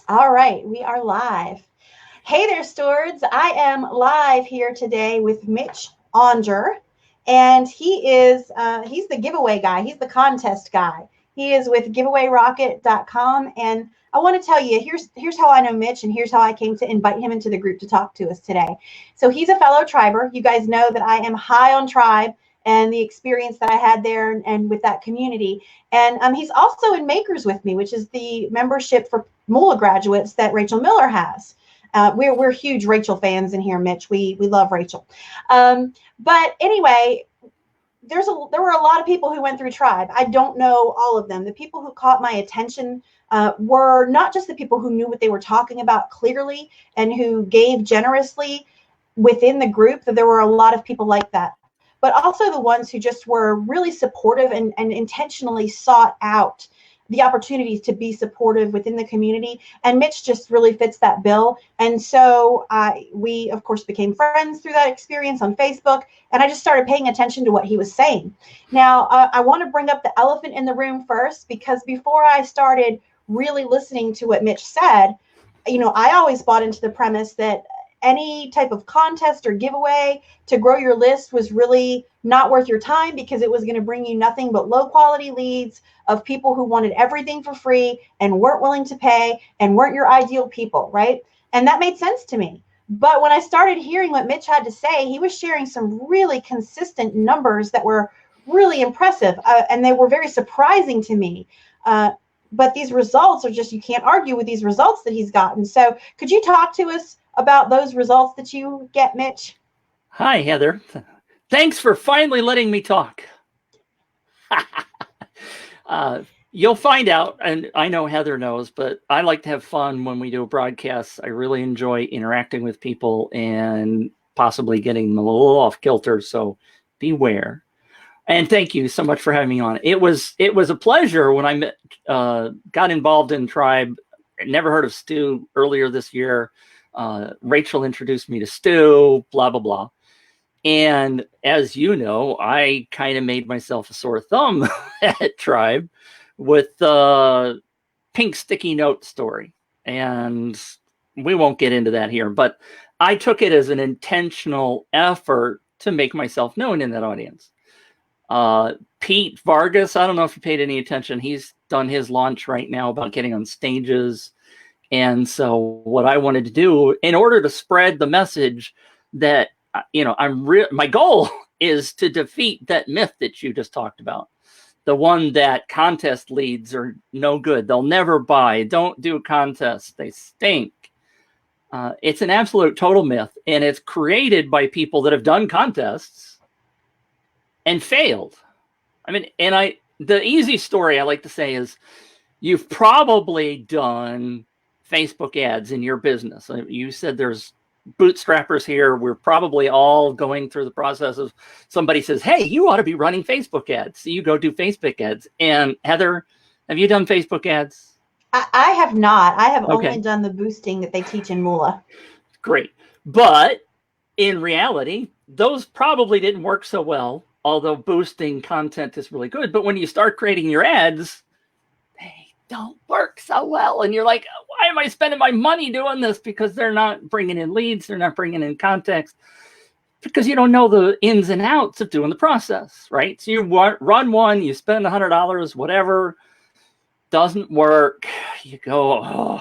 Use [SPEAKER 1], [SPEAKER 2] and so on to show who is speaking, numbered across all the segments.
[SPEAKER 1] All right, we are live. Hey there, stewards. I am live here today with Mitch Aunger, and he's the giveaway guy. He's the contest guy. He is with giveawayrocket.com, and I want to tell you here's how I know Mitch, and here's how I came to invite him into the group to talk to us today. So he's a fellow triber. You guys know that I am high on tribe and the experience that I had there and with that community. And he's also in Makers with me, which is the membership for MULA graduates that Rachel Miller has. We're huge Rachel fans in here, Mitch. We love Rachel. But anyway, there were a lot of people who went through Tribe. I don't know all of them. The people who caught my attention were not just the people who knew what they were talking about clearly and who gave generously within the group. That there were a lot of people like that, but also the ones who just were really supportive and intentionally sought out the opportunities to be supportive within the community. And Mitch just really fits that bill. And so we, of course, became friends through that experience on Facebook. And I just started paying attention to what he was saying. Now, I want to bring up the elephant in the room first, because before I started really listening to what Mitch said, I always bought into the premise that any type of contest or giveaway to grow your list was really not worth your time, because it was going to bring you nothing but low quality leads of people who wanted everything for free and weren't willing to pay and weren't your ideal people, right? And that made sense to me. But when I started hearing what Mitch had to say, he was sharing some really consistent numbers that were really impressive, and they were very surprising to me. But these results are just, you can't argue with these results that he's gotten. So could you talk to us about those results that you get, Mitch?
[SPEAKER 2] Hi, Heather. Thanks for finally letting me talk. You'll find out, and I know Heather knows, but I like to have fun when we do broadcasts. I really enjoy interacting with people and possibly getting them a little off kilter, so beware. And thank you so much for having me on. It was a pleasure when I got involved in Tribe. I never heard of Stu earlier this year. Rachel introduced me to Stu, blah, blah, blah. And as you know, I kind of made myself a sore thumb at Tribe with the pink sticky note story. And we won't get into that here, but I took it as an intentional effort to make myself known in that audience. Pete Vargas, I don't know if you paid any attention. He's done his launch right now about getting on stages. And so what I wanted to do in order to spread the message that, my goal is to defeat that myth that you just talked about. The one that contest leads are no good. They'll never buy. Don't do contests. They stink. It's an absolute total myth. And it's created by people that have done contests and failed. The easy story I like to say is you've probably done Facebook ads in your business. You said there's bootstrappers here. We're probably all going through the process of somebody says, hey, you ought to be running Facebook ads. So you go do Facebook ads. And Heather, have you done Facebook ads?
[SPEAKER 1] I have not. I have only done the boosting that they teach in MULA.
[SPEAKER 2] Great. But in reality, those probably didn't work so well, although boosting content is really good. But when you start creating your ads, don't work so well. And you're like, why am I spending my money doing this? Because they're not bringing in leads. They're not bringing in context, because you don't know the ins and outs of doing the process, right? So you run one, you spend $100, whatever, doesn't work. You go,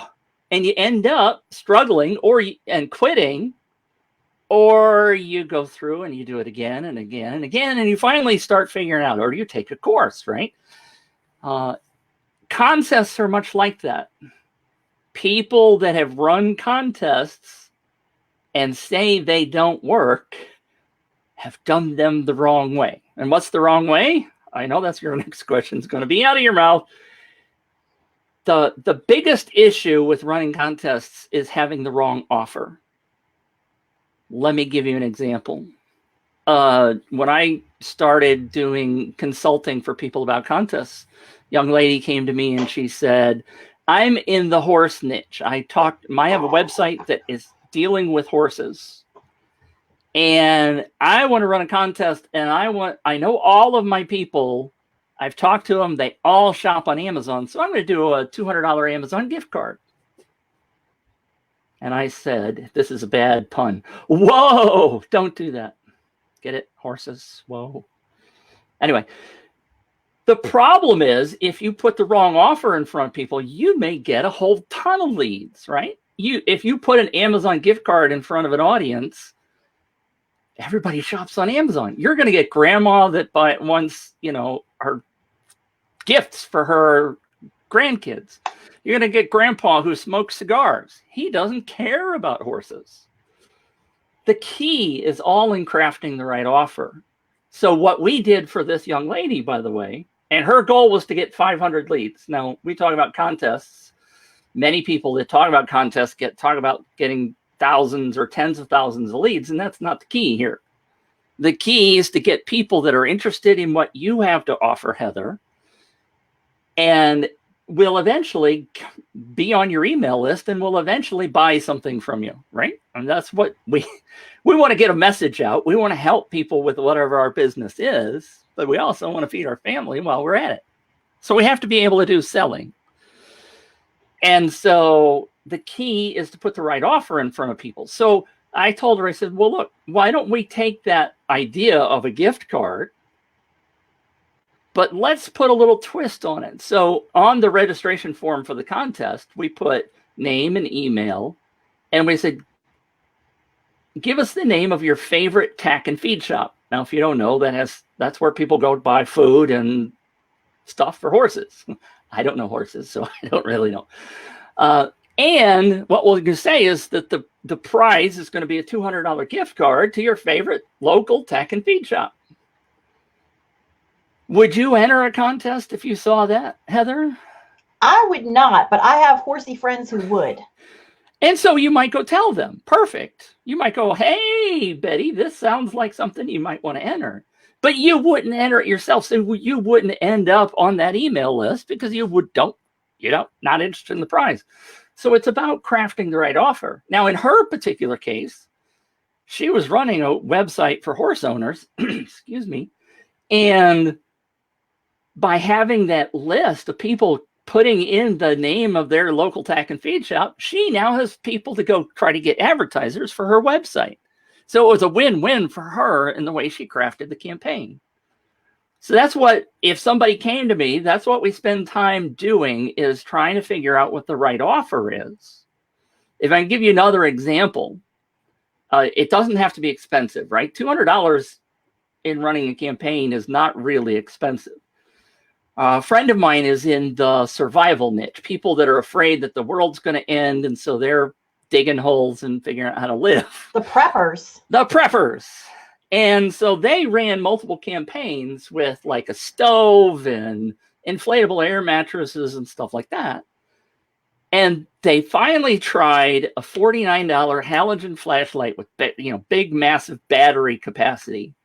[SPEAKER 2] and you end up struggling and quitting, or you go through and you do it again and again and again. And you finally start figuring out, or you take a course, right? Contests are much like that. People that have run contests and say they don't work have done them the wrong way. And what's the wrong way? I know that's your next question. It's going to be out of your mouth. The biggest issue with running contests is having the wrong offer. Let me give you an example. When I started doing consulting for people about contests, young lady came to me and she said, I'm in the horse niche. I have a website that is dealing with horses. And I want to run a contest, and I know all of my people. I've talked to them. They all shop on Amazon. So I'm going to do a $200 Amazon gift card. And I said, this is a bad pun. Whoa, don't do that. Get it? Horses. Whoa. Anyway, the problem is if you put the wrong offer in front of people, you may get a whole ton of leads, right? If you put an Amazon gift card in front of an audience, everybody shops on Amazon. You're going to get grandma that wants, her gifts for her grandkids. You're going to get grandpa who smokes cigars. He doesn't care about horses. The key is all in crafting the right offer. So what we did for this young lady, by the way, and her goal was to get 500 leads. Now, we talk about contests. Many people that talk about contests talk about getting thousands or tens of thousands of leads, and that's not the key here. The key is to get people that are interested in what you have to offer, Heather, and will eventually be on your email list and will eventually buy something from you, right? And that's what we want to get a message out. We want to help people with whatever our business is, but we also want to feed our family while we're at it. So we have to be able to do selling. And so the key is to put the right offer in front of people. So I told her, I said, well, look, why don't we take that idea of a gift card, but let's put a little twist on it. So on the registration form for the contest, we put name and email, and we said, give us the name of your favorite tack and feed shop. Now, if you don't know, that's where people go to buy food and stuff for horses. I don't know horses, so I don't really know. And what we're going to say is that the prize is going to be a $200 gift card to your favorite local tack and feed shop. Would you enter a contest if you saw that, Heather?
[SPEAKER 1] I would not, but I have horsey friends who would.
[SPEAKER 2] And so you might go tell them. Perfect. You might go, hey, Betty, this sounds like something you might want to enter. But you wouldn't enter it yourself. So you wouldn't end up on that email list because you not interested in the prize. So it's about crafting the right offer. Now, in her particular case, she was running a website for horse owners, excuse me, and by having that list of people putting in the name of their local tack and feed shop, she now has people to go try to get advertisers for her website. So it was a win-win for her in the way she crafted the campaign. So that's what, if somebody came to me, that's what we spend time doing, is trying to figure out what the right offer is. If I can give you another example, it doesn't have to be expensive, right? $200 in running a campaign is not really expensive. A friend of mine is in the survival niche, people that are afraid that the world's going to end, and so they're digging holes and figuring out how to live.
[SPEAKER 1] The preppers.
[SPEAKER 2] The preppers. And so they ran multiple campaigns with like a stove and inflatable air mattresses and stuff like that. And they finally tried a $49 halogen flashlight with big, massive battery capacity.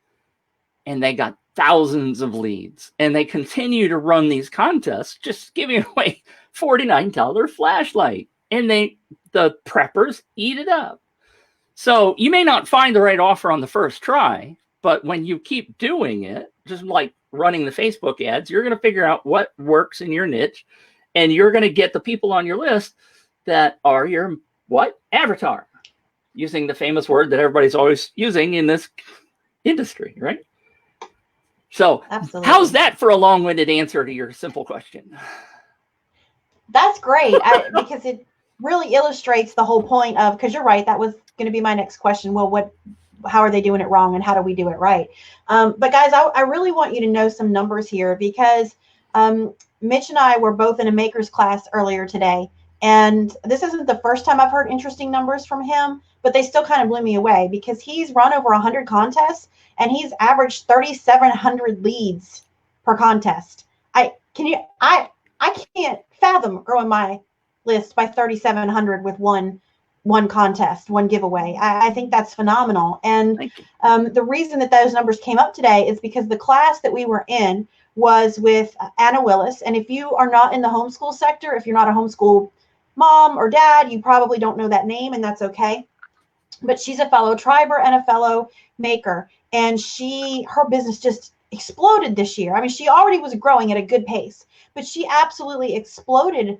[SPEAKER 2] And they got thousands of leads. And they continue to run these contests, just giving away $49 flashlight. And the preppers eat it up. So you may not find the right offer on the first try, but when you keep doing it, just like running the Facebook ads, you're going to figure out what works in your niche, and you're going to get the people on your list that are your avatar, using the famous word that everybody's always using in this industry, right? So absolutely. How's that for a long-winded answer to your simple question?
[SPEAKER 1] That's great, because it really illustrates the whole point of, because you're right, that was going to be my next question. Well, how are they doing it wrong, and how do we do it right? But guys, I really want you to know some numbers here, because Mitch and I were both in a maker's class earlier today, and this isn't the first time I've heard interesting numbers from him, but they still kind of blew me away, because he's run over 100 contests and he's averaged 3,700 leads per contest. I can't fathom growing my list by 3,700 with one contest, one giveaway. I think that's phenomenal. And the reason that those numbers came up today is because the class that we were in was with Anna Willis. And if you are not in the homeschool sector, if you're not a homeschool mom or dad, you probably don't know that name, and that's okay. But she's a fellow triber and a fellow maker. And her business just exploded this year. I mean, she already was growing at a good pace, but she absolutely exploded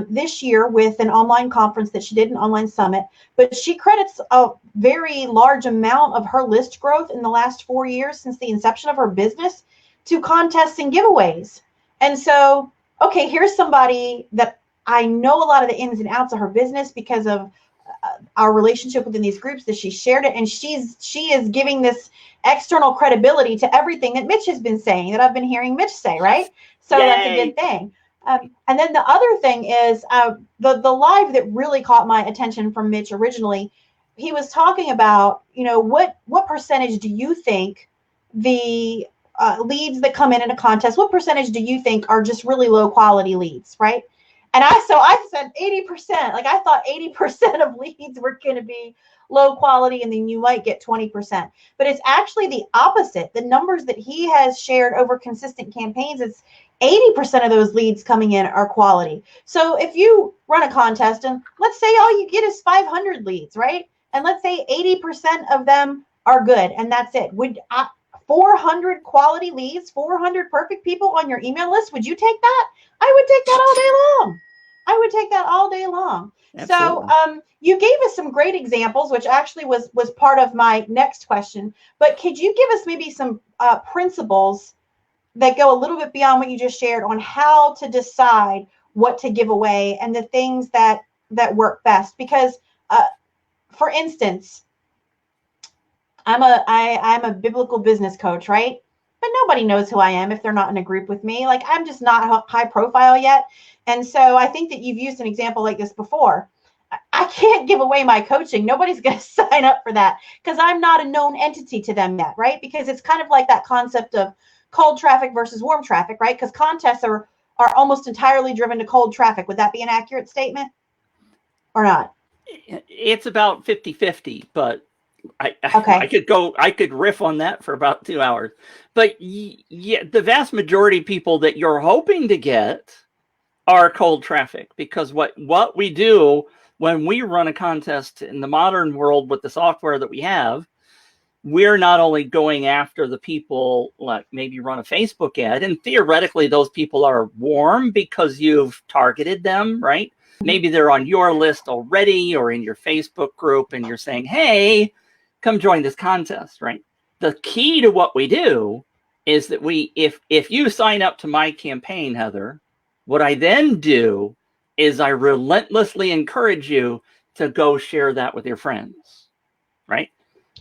[SPEAKER 1] this year with an online conference that she did, an online summit, but she credits a very large amount of her list growth in the last 4 years since the inception of her business to contests and giveaways. And so, okay, here's somebody that I know a lot of the ins and outs of her business because of our relationship within these groups that she shared it, and she is giving this external credibility to everything that Mitch has been saying, that I've been hearing Mitch say, right? So
[SPEAKER 2] Yay!
[SPEAKER 1] that's a good thing. And then the other thing is the live that really caught my attention from Mitch originally. He was talking about, what percentage do you think the leads that come in a contest, what percentage do you think are just really low quality leads, right? And I said 80%. Like, I thought 80% of leads were going to be low quality, and then you might get 20%. But it's actually the opposite. The numbers that he has shared over consistent campaigns, it's 80% of those leads coming in are quality. So if you run a contest and let's say all you get is 500 leads, right? And let's say 80% of them are good, and that's it. 400 quality leads, 400 perfect people on your email list, would you take that? I would take that all day long. I would take that all day long. Absolutely. So you gave us some great examples, which actually was part of my next question. But could you give us maybe some principles that go a little bit beyond what you just shared on how to decide what to give away and the things that work best? Because, for instance, I'm a biblical business coach, right? But nobody knows who I am if they're not in a group with me. Like, I'm just not high profile yet. And so I think that you've used an example like this before. I can't give away my coaching. Nobody's going to sign up for that because I'm not a known entity to them yet, right? Because it's kind of like that concept of cold traffic versus warm traffic, right? Because contests are almost entirely driven to cold traffic. Would that be an accurate statement or not?
[SPEAKER 2] It's about 50-50, but I could riff on that for about 2 hours. But yeah, the vast majority of people that you're hoping to get are cold traffic, because what we do when we run a contest in the modern world with the software that we have, we're not only going after the people, like maybe run a Facebook ad, and theoretically those people are warm because you've targeted them, right? Maybe they're on your list already or in your Facebook group, and you're saying, hey, come join this contest, right? The key to what we do is that if you sign up to my campaign, Heather, what I then do is I relentlessly encourage you to go share that with your friends, right?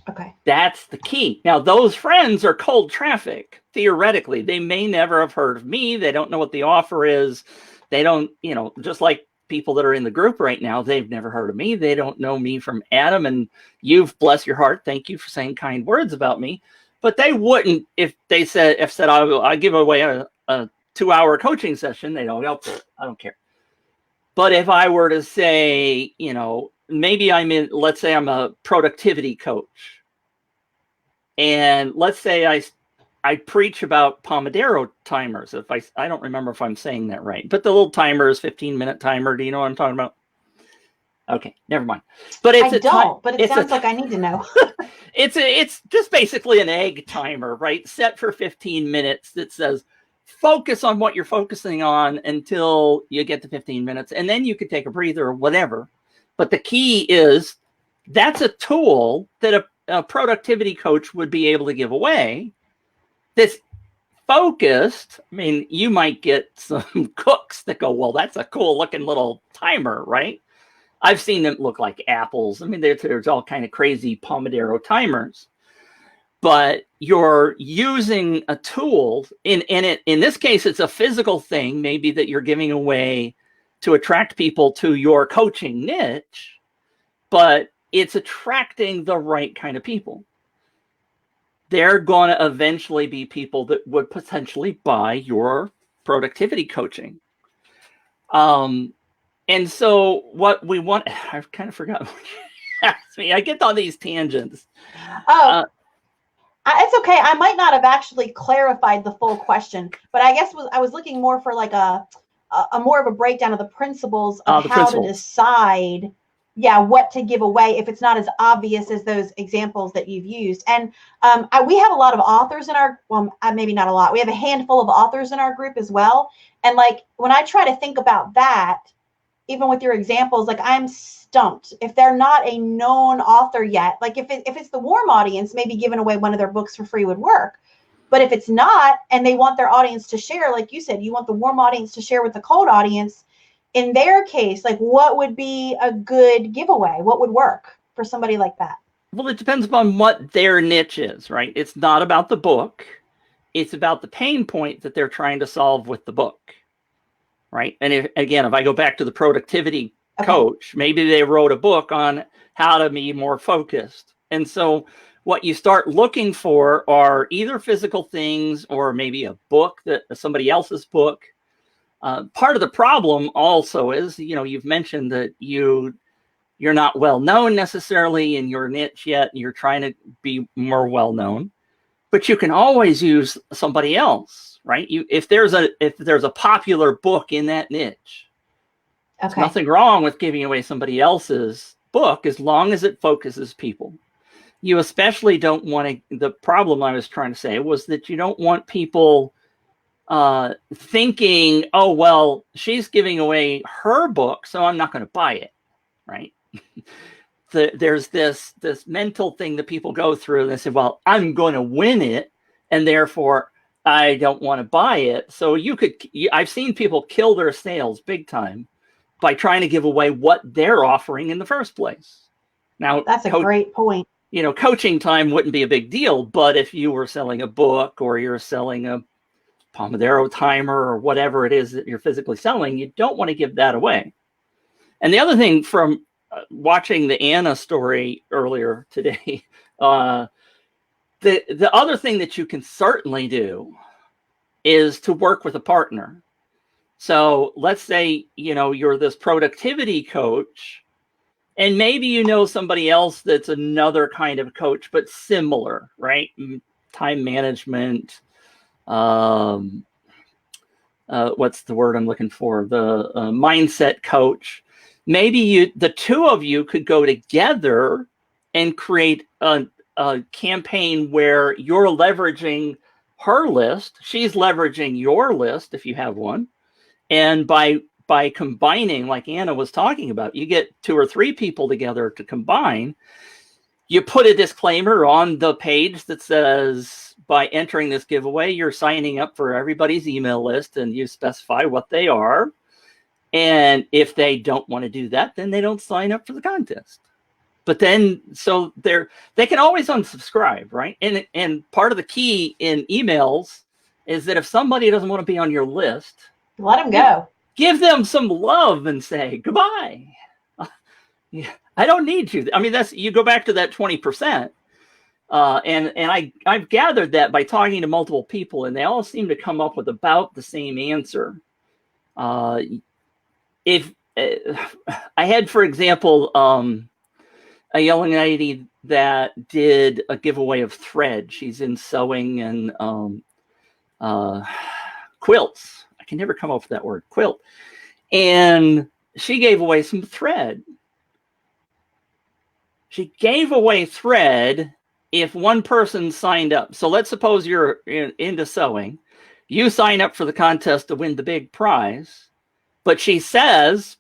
[SPEAKER 1] Okay.
[SPEAKER 2] That's the key. Now, those friends are cold traffic, theoretically. They may never have heard of me. They don't know what the offer is. They don't, just like people that are in the group right now, they've never heard of me. They don't know me from Adam. And you've, bless your heart, thank you for saying kind words about me. But they wouldn't if I give away a 2-hour coaching session. They don't go, I don't care. But if I were to say, maybe let's say I'm a productivity coach, and let's say I preach about Pomodoro timers. If I don't remember if I'm saying that right, but the little timer is 15-minute timer. Do you know what I'm talking about? Okay, never mind. But
[SPEAKER 1] it sounds like I need to know.
[SPEAKER 2] It's just basically an egg timer, right? Set for 15 minutes that says, focus on what you're focusing on until you get to 15 minutes. And then you could take a breather or whatever. But the key is that's a tool that a productivity coach would be able to give away that's focused. I mean, you might get some cooks that go, well, that's a cool looking little timer, right? I've seen them look like apples. I mean, there's all kind of crazy Pomodoro timers. But you're using a tool, in this case, it's a physical thing, maybe that you're giving away to attract people to your coaching niche, but it's attracting the right kind of people. They're going to eventually be people that would potentially buy your productivity coaching. And so what we want, I've kind of forgotten what you asked me. I get on these tangents.
[SPEAKER 1] It's okay. I might not have actually clarified the full question, but I guess I was looking more for like a more of a breakdown of the principles of how to decide, what to give away if it's not as obvious as those examples that you've used. And we have a lot of authors in our, maybe not a lot. We have a handful of authors in our group as well. And like when I try to think about that, even with your examples, like I'm stumped if they're not a known author yet. Like if it's the warm audience, maybe giving away one of their books for free would work. But if it's not, and they want their audience to share, like you said, you want the warm audience to share with the cold audience. In their case, like what would be a good giveaway? What would work for somebody like that?
[SPEAKER 2] Well, it depends upon what their niche is, right? It's not about the book. It's about the pain point that they're trying to solve with the book, right? And if I go back to the productivity coach, maybe they wrote a book on how to be more focused. And so what you start looking for are either physical things or maybe a book, that somebody else's book. Part of the problem also is, you've mentioned that you're not well known necessarily in your niche yet. You're trying to be more well known. But you can always use somebody else, right? If there's a popular book in that niche, there's nothing wrong with giving away somebody else's book as long as it focuses people. You especially don't want to. The problem I was trying to say was that you don't want people thinking, oh well, she's giving away her book, so I'm not going to buy it, right? There's this mental thing that people go through. And they say, well, I'm going to win it, and therefore I don't want to buy it. So I've seen people kill their sales big time by trying to give away what they're offering in the first place. Now,
[SPEAKER 1] that's a great point.
[SPEAKER 2] Coaching time wouldn't be a big deal, but if you were selling a book or you're selling a Pomodoro timer or whatever it is that you're physically selling, you don't want to give that away. And the other thing from watching the Anna story earlier today, the other thing that you can certainly do is to work with a partner. So let's say, you're this productivity coach, and maybe somebody else that's another kind of coach, but similar, right? Time management. What's the word I'm looking for? The mindset coach. Maybe the two of you could go together and create a campaign where you're leveraging her list. She's leveraging your list if you have one. And by combining, like Anna was talking about, you get 2 or 3 people together to combine. You put a disclaimer on the page that says, by entering this giveaway, you're signing up for everybody's email list, and you specify what they are. And if they don't want to do that, then they don't sign up for the contest. But then, so they can always unsubscribe, right? And part of the key in emails is that if somebody doesn't want to be on your list,
[SPEAKER 1] let them go.
[SPEAKER 2] Give them some love and say goodbye. I don't need you. I mean, you go back to that 20%. And I've gathered that by talking to multiple people, and they all seem to come up with about the same answer. If I had, for example, a young lady that did a giveaway of thread. She's in sewing and quilts. I can never come up with that word, quilt. And she gave away some thread. She gave away thread if one person signed up. So let's suppose you're into sewing. You sign up for the contest to win the big prize. But she says,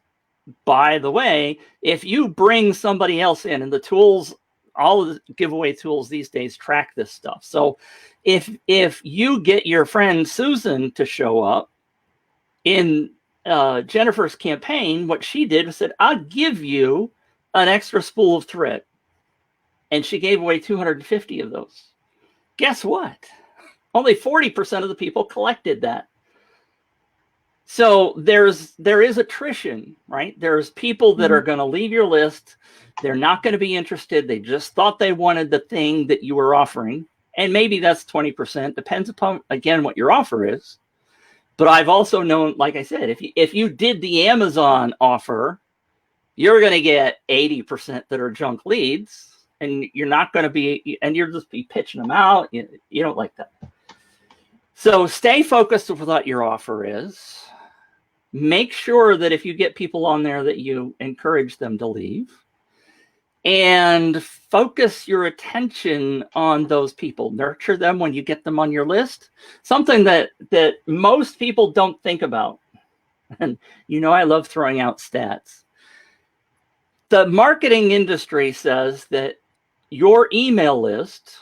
[SPEAKER 2] by the way, if you bring somebody else in, and the tools, all of the giveaway tools these days track this stuff. So if you get your friend Susan to show up in Jennifer's campaign, what she did was said, I'll give you an extra spool of thread. And she gave away 250 of those. Guess what? Only 40% of the people collected that. So there is attrition, right? There's people that are going to leave your list. They're not going to be interested. They just thought they wanted the thing that you were offering. And maybe that's 20%. Depends upon, again, what your offer is. But I've also known, like I said, if you did the Amazon offer, you're going to get 80% that are junk leads. And you're not going to be, and you'll just be pitching them out. You don't like that. So stay focused with what your offer is. Make sure that if you get people on there that you encourage them to leave. And focus your attention on those people. Nurture them when you get them on your list. Something that most people don't think about. And I love throwing out stats. The marketing industry says that your email list,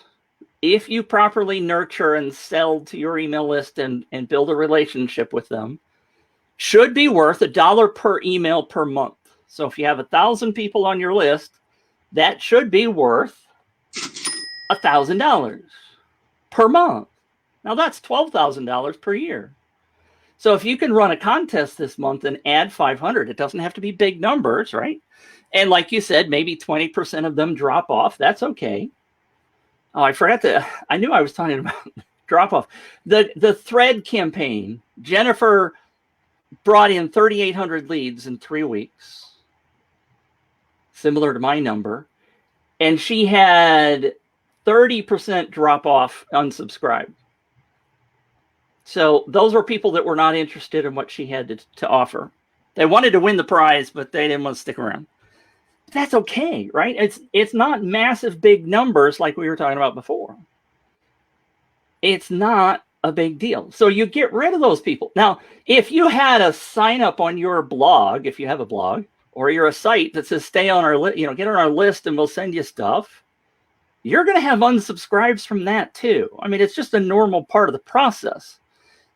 [SPEAKER 2] if you properly nurture and sell to your email list and build a relationship with them, should be worth $1 per email per month. So if you have 1,000 people on your list, that should be worth $1,000 per month. Now that's $12,000 per year. So if you can run a contest this month and add 500, it doesn't have to be big numbers, right? And like you said, maybe 20% of them drop off. That's okay. Oh, I knew I was talking about drop off. The thread campaign, Jennifer brought in 3,800 leads in 3 weeks, similar to my number. And she had 30% drop off unsubscribe. So those were people that were not interested in what she had to offer. They wanted to win the prize, but they didn't want to stick around. That's okay, right? It's not massive big numbers like we were talking about before. It's not a big deal. So you get rid of those people. Now, if you had a sign up on your blog, if you have a blog, or you're a site that says stay on our list, get on our list and we'll send you stuff, you're going to have unsubscribes from that too. I mean, it's just a normal part of the process.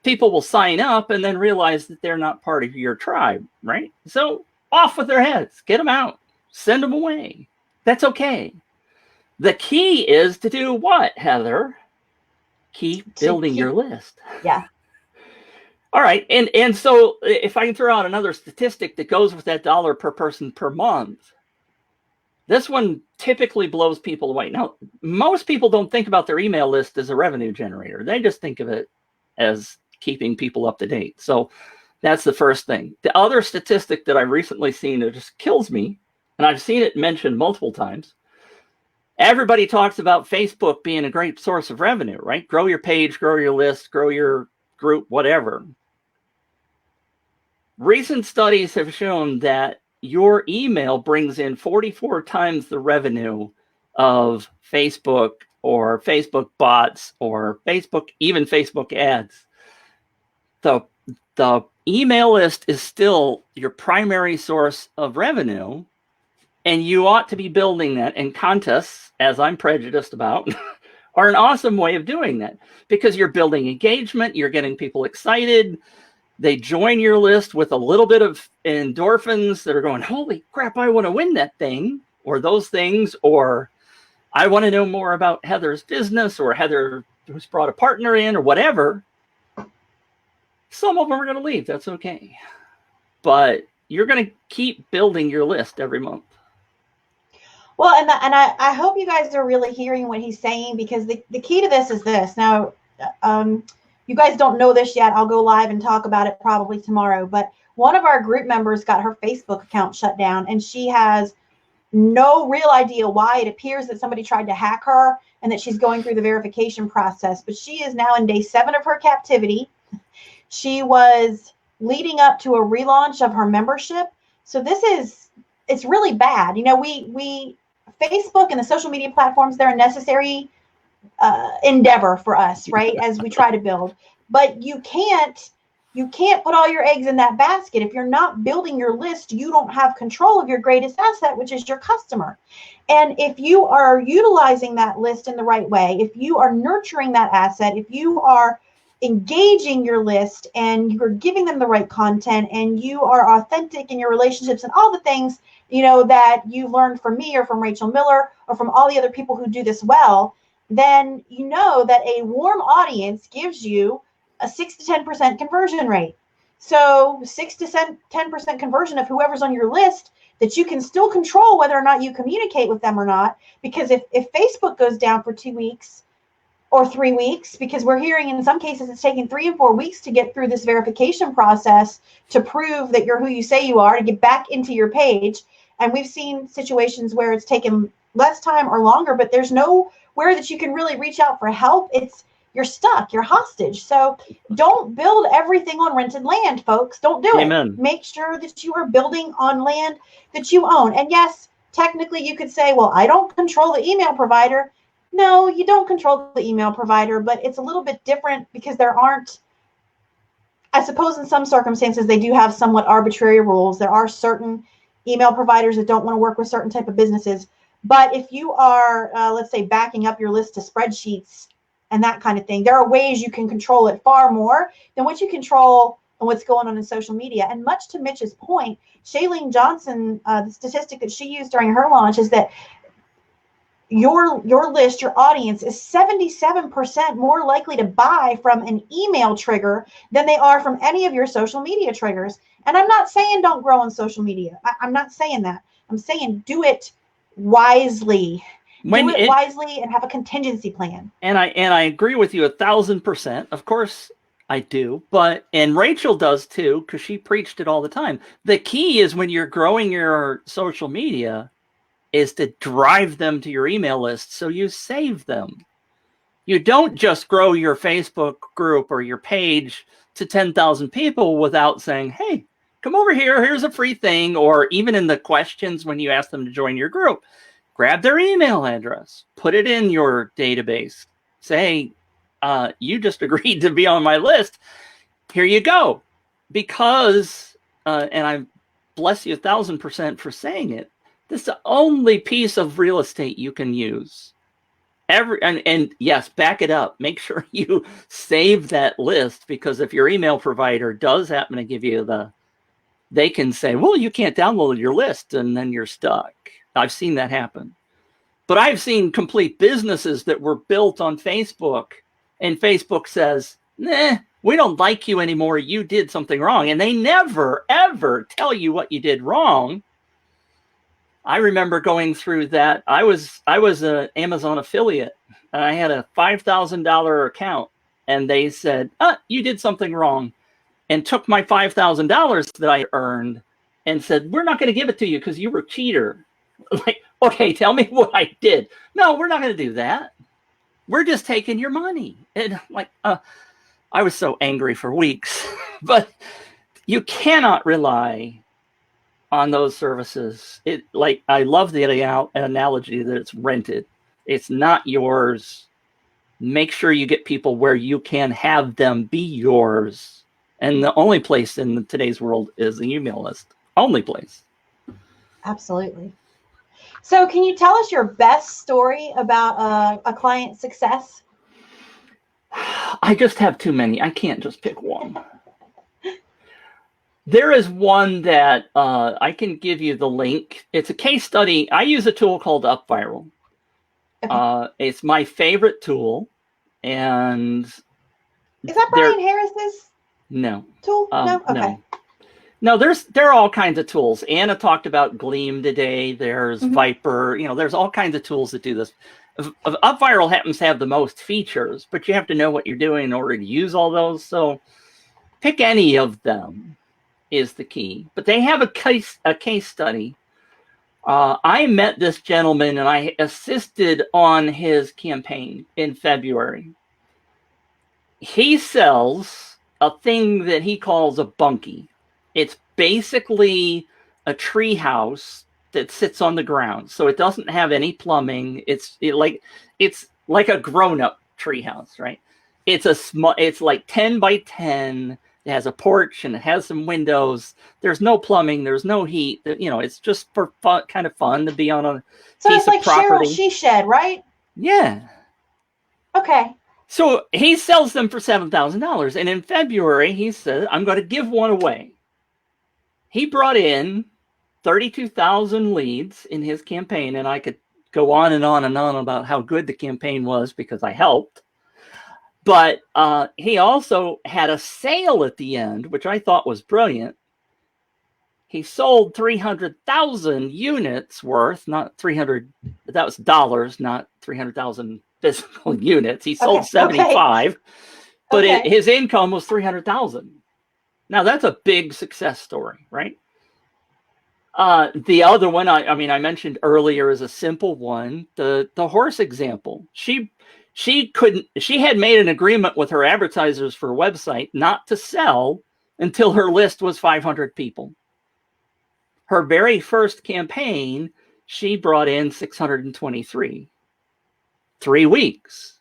[SPEAKER 2] People will sign up and then realize that they're not part of your tribe, right? So off with their heads, get them out, send them away. That's okay. The key is to do what, Heather? Keep building your list.
[SPEAKER 1] Yeah.
[SPEAKER 2] All right. And so if I can throw out another statistic that goes with that $1 per person per month, this one typically blows people away. Now, most people don't think about their email list as a revenue generator. They just think of it as keeping people up to date. So that's the first thing. The other statistic that I've recently seen that just kills me, and I've seen it mentioned multiple times, everybody talks about Facebook being a great source of revenue, right? Grow your page, grow your list, grow your group, whatever. Recent studies have shown that your email brings in 44 times the revenue of Facebook or Facebook bots or even Facebook ads. The email list is still your primary source of revenue, and you ought to be building that. And contests, as I'm prejudiced about, are an awesome way of doing that because you're building engagement, you're getting people excited. They join your list with a little bit of endorphins that are going, holy crap, I want to win that thing, or those things, or I want to know more about Heather's business, or Heather who's brought a partner in, or whatever. Some of them are going to leave. That's okay. But you're going to keep building your list every month.
[SPEAKER 1] Well, and I hope you guys are really hearing what he's saying, because the key to this is this. Now, you guys don't know this yet. I'll go live and talk about it probably tomorrow. But one of our group members got her Facebook account shut down, and she has no real idea why. It appears that somebody tried to hack her and that she's going through the verification process. But she is now in day 7 of her captivity. She was leading up to a relaunch of her membership. So it's really bad. We Facebook and the social media platforms, they're a necessary endeavor for us, right? As we try to build, but you can't put all your eggs in that basket. If you're not building your list, you don't have control of your greatest asset, which is your customer. And if you are utilizing that list in the right way, if you are nurturing that asset, if you are engaging your list and you're giving them the right content and you are authentic in your relationships and all the things, that you learned from me or from Rachel Miller or from all the other people who do this well, then you know that a warm audience gives you a 6 to 10% conversion rate. So 6 to 10% conversion of whoever's on your list that you can still control whether or not you communicate with them or not. Because if Facebook goes down for 2 weeks or 3 weeks, because we're hearing in some cases it's taking 3 and 4 weeks to get through this verification process to prove that you're who you say you are, to get back into your page. And we've seen situations where it's taken less time or longer, but there's nowhere that you can really reach out for help. You're stuck, you're hostage. So don't build everything on rented land, folks. Don't do
[SPEAKER 2] Amen.
[SPEAKER 1] it. Make sure that you are building on land that you own. And yes, technically you could say, well, I don't control the email provider. No, you don't control the email provider, but it's a little bit different because there aren't I suppose in some circumstances they do have somewhat arbitrary rules. There are certain email providers that don't want to work with certain type of businesses. But if you are, let's say, backing up your list to spreadsheets and that kind of thing, there are ways you can control it far more than what you control and what's going on in social media. And much to Mitch's point, Shailene Johnson, the statistic that she used during her launch is that your list, your audience is 77% more likely to buy from an email trigger than they are from any of your social media triggers. And I'm not saying don't grow on social media. I'm not saying that. I'm saying do it wisely. Do it wisely and have a contingency plan.
[SPEAKER 2] And I agree with you 1,000%. Of course I do, and Rachel does too, because she preached it all the time. The key is when you're growing your social media is to drive them to your email list so you save them. You don't just grow your Facebook group or your page to 10,000 people without saying, hey, come over here, here's a free thing. Or even in the questions when you ask them to join your group, grab their email address, put it in your database, say, you just agreed to be on my list. Here you go. Because, and I bless you 1,000% for saying it, this is the only piece of real estate you can use. And yes, back it up. Make sure you save that list, because if your email provider does happen to give you they can say, well, you can't download your list, and then you're stuck. I've seen that happen. But I've seen complete businesses that were built on Facebook, and Facebook says, nah, we don't like you anymore. You did something wrong. And they never, ever tell you what you did wrong. I remember going through that. I was an Amazon affiliate, and I had a $5,000 account, and they said, you did something wrong, and took my $5,000 that I earned and said, we're not going to give it to you because you were a cheater. Like, okay, tell me what I did. No, we're not going to do that. We're just taking your money. And I was so angry for weeks. But you cannot rely on those services. I love the analogy that it's rented. It's not yours. Make sure you get people where you can have them be yours. And the only place in today's world is the email list. Only place.
[SPEAKER 1] Absolutely. So can you tell us your best story about a client success?
[SPEAKER 2] I just have too many. I can't just pick one. There is one that I can give you the link. It's a case study. I use a tool called UpViral. Okay. It's my favorite tool. And
[SPEAKER 1] is that Brian Harris's tool? No? Okay.
[SPEAKER 2] No, there are all kinds of tools. Anna talked about Gleam today. There's Viper. There's all kinds of tools that do this. UpViral happens to have the most features, but you have to know what you're doing in order to use all those. So pick any of them is the key. But they have a case study. I met this gentleman and I assisted on his campaign in February. He sells a thing that he calls a bunkie. It's basically a tree house that sits on the ground. So it doesn't have any plumbing. It's like a grown-up tree house, right? It's like 10 by 10. It has a porch and it has some windows. There's no plumbing. There's no heat. It's just for fun, kind of fun to be on a piece of property. So it's like
[SPEAKER 1] Cheryl She Shed, right?
[SPEAKER 2] Yeah.
[SPEAKER 1] Okay.
[SPEAKER 2] So he sells them for $7,000. And in February, he said, I'm going to give one away. He brought in 32,000 leads in his campaign. And I could go on and on and on about how good the campaign was because I helped. But he also had a sale at the end, which I thought was brilliant. He sold 300,000 units worth, not 300, that was dollars, not 300,000 physical units. He sold 75, but his income was 300,000. Now that's a big success story, right? The other one, I mentioned earlier is a simple one, the horse example. She had made an agreement with her advertisers for a website not to sell until her list was 500 people. Her very first campaign, she brought in 623. 3 weeks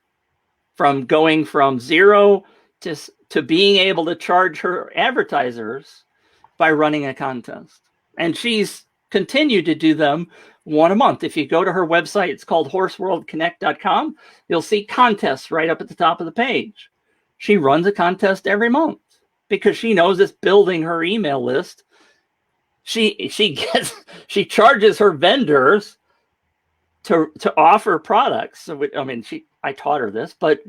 [SPEAKER 2] from going from 0 to to being able to charge her advertisers by running a contest. And she's continued to do them one a month. If you go to her website, it's called horseworldconnect.com. You'll see contests right up at the top of the page. She runs a contest every month because she knows it's building her email list. She charges her vendors to offer products. So I mean, I taught her this, but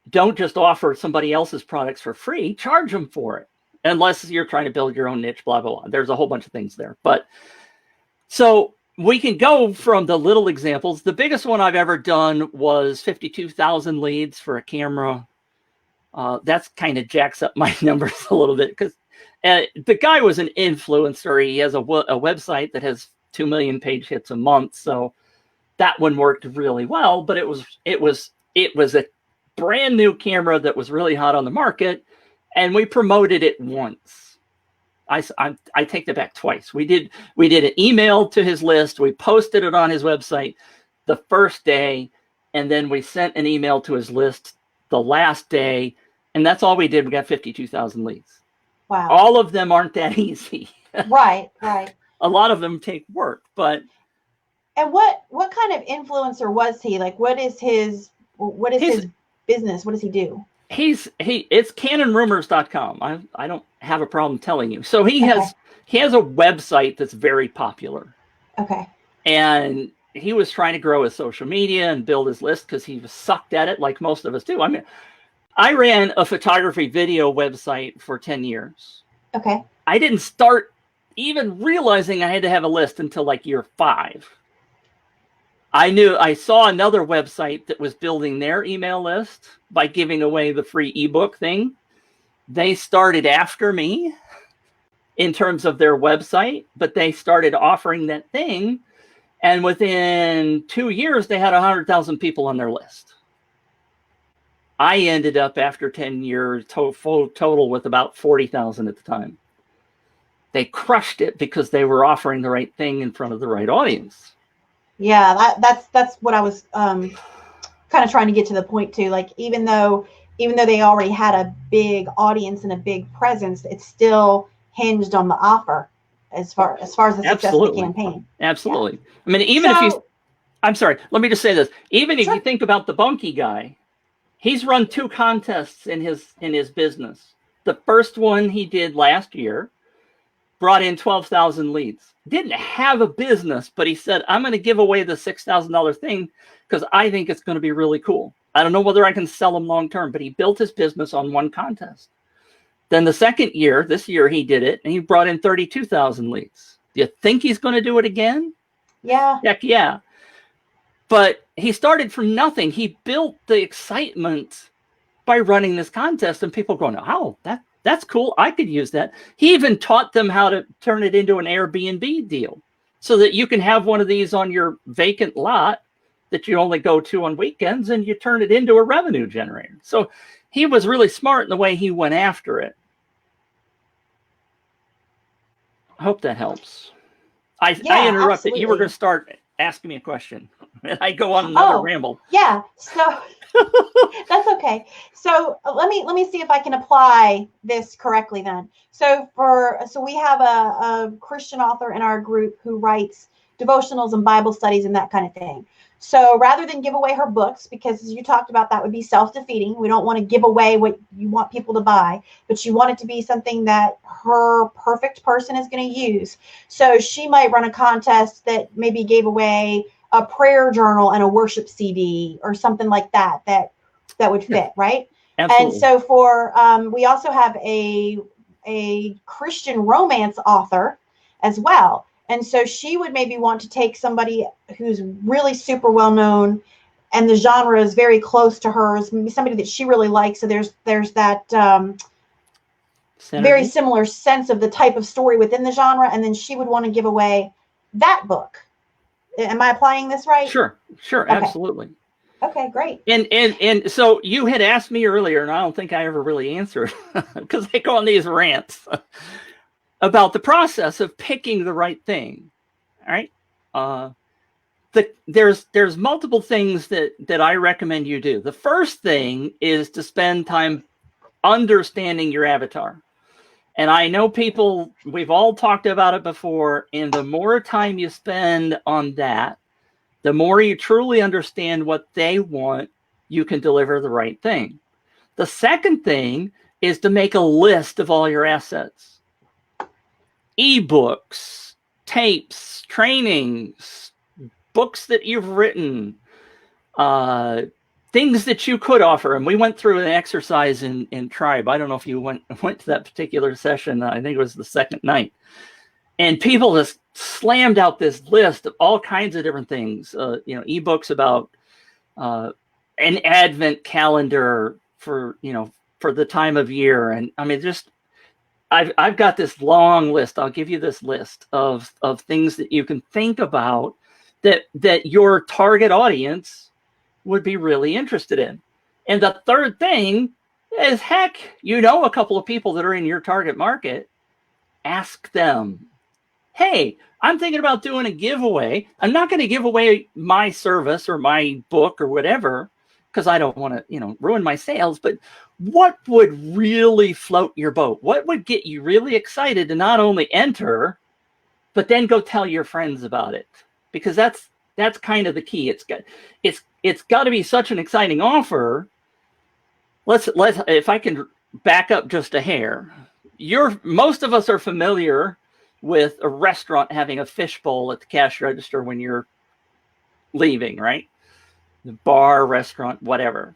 [SPEAKER 2] don't just offer somebody else's products for free. Charge them for it, unless you're trying to build your own niche. Blah blah blah. There's a whole bunch of things there, but so we can go from the little examples. The biggest one I've ever done was 52,000 leads for a camera. That's kind of jacks up my numbers a little bit because the guy was an influencer. He has a website that has 2 million page hits a month. So that one worked really well, but it was a brand new camera that was really hot on the market. And we promoted it once. I take that back twice. We did an email to his list. We posted it on his website the first day, and then we sent an email to his list the last day, and that's all we did. We got 52,000 leads.
[SPEAKER 1] Wow.
[SPEAKER 2] All of them aren't that easy.
[SPEAKER 1] Right.
[SPEAKER 2] A lot of them take work, but.
[SPEAKER 1] And what kind of influencer was he? Like, what is his business? What does he do?
[SPEAKER 2] It's canonrumors.com. I don't have a problem telling you. So he has a website that's very popular.
[SPEAKER 1] Okay.
[SPEAKER 2] And he was trying to grow his social media and build his list because he was sucked at it like most of us do. I mean, I ran a photography video website for 10 years.
[SPEAKER 1] Okay.
[SPEAKER 2] I didn't start even realizing I had to have a list until like year 5. I saw another website that was building their email list by giving away the free ebook thing. They started after me in terms of their website, but they started offering that thing. And within 2 years, they had 100,000 people on their list. I ended up after 10 years total with about 40,000 at the time. They crushed it because they were offering the right thing in front of the right audience.
[SPEAKER 1] Yeah, that's what I was kind of trying to get to the point too. Like even though they already had a big audience and a big presence, it's still hinged on the offer as far as the success of the campaign.
[SPEAKER 2] Absolutely. Yeah. I mean, I'm sorry, let me just say this. Even if you think about the Bunky guy, he's run 2 contests in his business. The first one he did last year brought in 12,000 leads. Didn't have a business, but he said, I'm going to give away the $6,000 thing because I think it's going to be really cool. I don't know whether I can sell him long term, but he built his business on one contest. Then the second year, this year he did it, and he brought in 32,000 leads. Do you think he's going to do it again?
[SPEAKER 1] Yeah.
[SPEAKER 2] Heck yeah. But he started from nothing. He built the excitement by running this contest, and people going, oh, that's cool. I could use that. He even taught them how to turn it into an Airbnb deal so that you can have one of these on your vacant lot that you only go to on weekends, and you turn it into a revenue generator. So he was really smart in the way he went after it. I hope that helps. I interrupted.
[SPEAKER 1] Absolutely.
[SPEAKER 2] You were going to start asking me a question, and I go on another ramble.
[SPEAKER 1] Yeah. So that's okay. So let me see if I can apply this correctly then. So we have a Christian author in our group who writes devotionals and Bible studies and that kind of thing. So rather than give away her books, because as you talked about, that would be self-defeating. We don't want to give away what you want people to buy, but you want it to be something that her perfect person is going to use. So she might run a contest that maybe gave away a prayer journal and a worship CD or something like that would fit, right?
[SPEAKER 2] Absolutely.
[SPEAKER 1] And so we also have a Christian romance author as well. And so she would maybe want to take somebody who's really super well known and the genre is very close to hers, maybe somebody that she really likes. So there's that very similar sense of the type of story within the genre. And then she would want to give away that book. Am I applying this right?
[SPEAKER 2] Sure, okay. Absolutely.
[SPEAKER 1] Okay, great.
[SPEAKER 2] And so you had asked me earlier, and I don't think I ever really answered because I go on these rants about the process of picking the right thing. All right. There's multiple things that I recommend you do. The first thing is to spend time understanding your avatar. And I know people, we've all talked about it before, and the more time you spend on that, the more you truly understand what they want, you can deliver the right thing. The second thing is to make a list of all your assets. Ebooks, tapes, trainings, books that you've written, things that you could offer. And we went through an exercise in Tribe. I don't know if you went to that particular session. I think it was the second night. And people just slammed out this list of all kinds of different things. Ebooks about an Advent calendar for the time of year. And I mean, I've got this long list. I'll give you this list of things that you can think about that your target audience would be really interested in. And the third thing is, heck, a couple of people that are in your target market. Ask them, hey, I'm thinking about doing a giveaway. I'm not going to give away my service or my book or whatever, because I don't want to, ruin my sales. But what would really float your boat? What would get you really excited to not only enter, but then go tell your friends about it? Because that's kind of the key. It's got to be such an exciting offer. Let's if I can back up just a hair. Most of us are familiar with a restaurant having a fishbowl at the cash register when you're leaving, right? The bar, restaurant, whatever.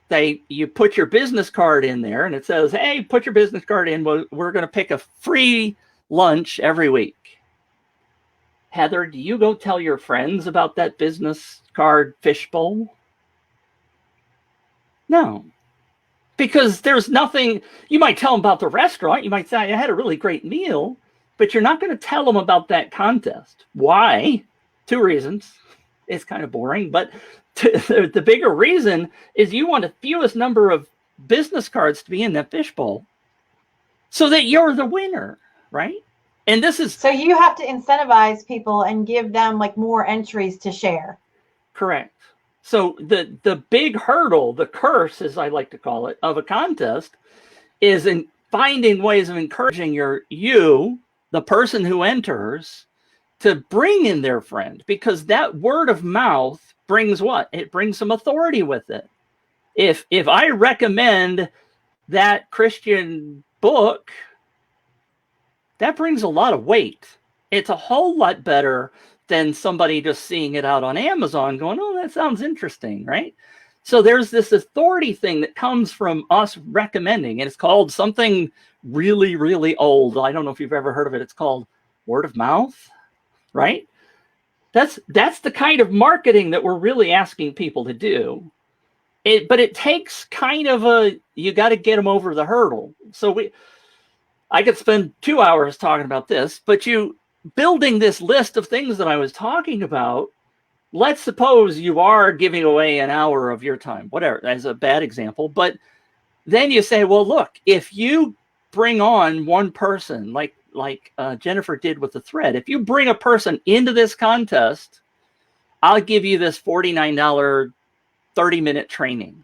[SPEAKER 2] You put your business card in there and it says, hey, put your business card in. We're going to pick a free lunch every week. Heather, do you go tell your friends about that business card fishbowl? No. Because there's nothing, you might tell them about the restaurant. You might say, I had a really great meal, but you're not going to tell them about that contest. Why? 2 reasons. It's kind of boring, but the bigger reason is you want the fewest number of business cards to be in that fishbowl so that you're the winner, right? And this is...
[SPEAKER 1] So you have to incentivize people and give them like more entries to share.
[SPEAKER 2] Correct. So the big hurdle, the curse, as I like to call it, of a contest is in finding ways of encouraging the person who enters, to bring in their friend, because that word of mouth brings what? It brings some authority with it. If I recommend that Christian book, that brings a lot of weight. It's a whole lot better than somebody just seeing it out on Amazon going, oh, that sounds interesting, right? So there's this authority thing that comes from us recommending, and it's called something really, really old. I don't know if you've ever heard of it. It's called word of mouth, right? That's the kind of marketing that we're really asking people to do. But it takes kind of you got to get them over the hurdle. So I could spend 2 hours talking about this, but building this list of things that I was talking about, let's suppose you are giving away an hour of your time, whatever, that's a bad example. But then you say, well, look, if you bring on one person, like Jennifer did with the thread, if you bring a person into this contest, I'll give you this $49 30-minute training.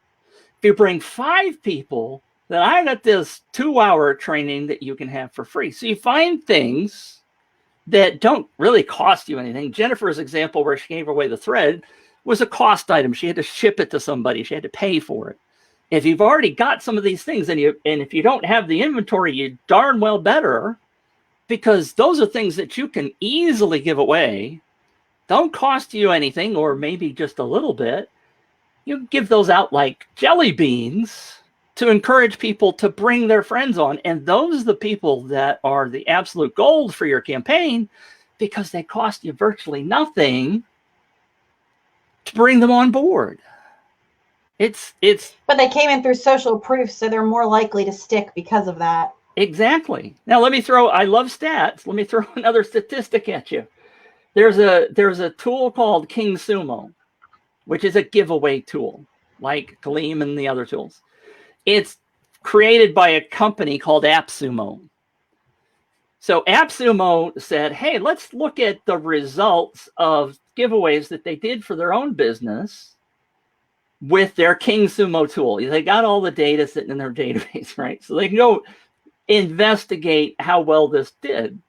[SPEAKER 2] If you bring 5 people, then I got this 2-hour training that you can have for free. So you find things that don't really cost you anything. Jennifer's example where she gave away the thread was a cost item. She had to ship it to somebody. She had to pay for it. If you've already got some of these things and if you don't have the inventory, you darn well better, because those are things that you can easily give away. Don't cost you anything, or maybe just a little bit. You give those out like jelly beans to encourage people to bring their friends on. And those are the people that are the absolute gold for your campaign, because they cost you virtually nothing to bring them on board. But
[SPEAKER 1] they came in through social proof, so they're more likely to stick because of that.
[SPEAKER 2] Exactly. Now I love stats. Let me throw another statistic at you. There's a tool called King Sumo, which is a giveaway tool, like Gleam and the other tools. It's created by a company called AppSumo. So AppSumo said, hey, let's look at the results of giveaways that they did for their own business with their King Sumo tool. They got all the data sitting in their database, right? So they can go investigate how well this did.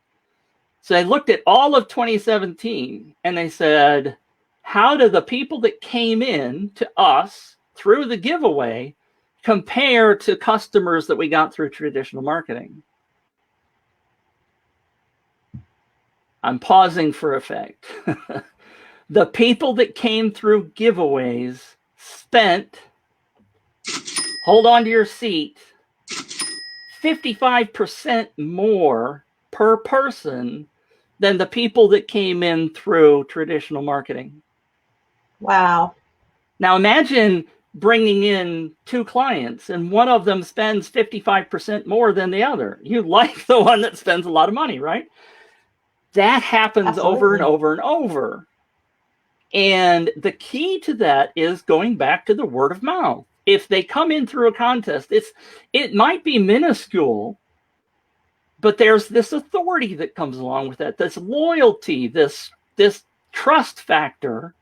[SPEAKER 2] So they looked at all of 2017 and they said, how do the people that came in to us through the giveaway compare to customers that we got through traditional marketing? I'm pausing for effect. The people that came through giveaways spent, hold on to your seat, 55% more per person than the people that came in through traditional marketing.
[SPEAKER 1] Wow.
[SPEAKER 2] Now imagine bringing in 2 clients and one of them spends 55% more than the other. You like the one that spends a lot of money, right? That happens
[SPEAKER 1] Absolutely.
[SPEAKER 2] over and over and over. And the key to that is going back to the word of mouth. If they come in through a contest, it might be minuscule, but there's this authority that comes along with that, this loyalty, this trust factor.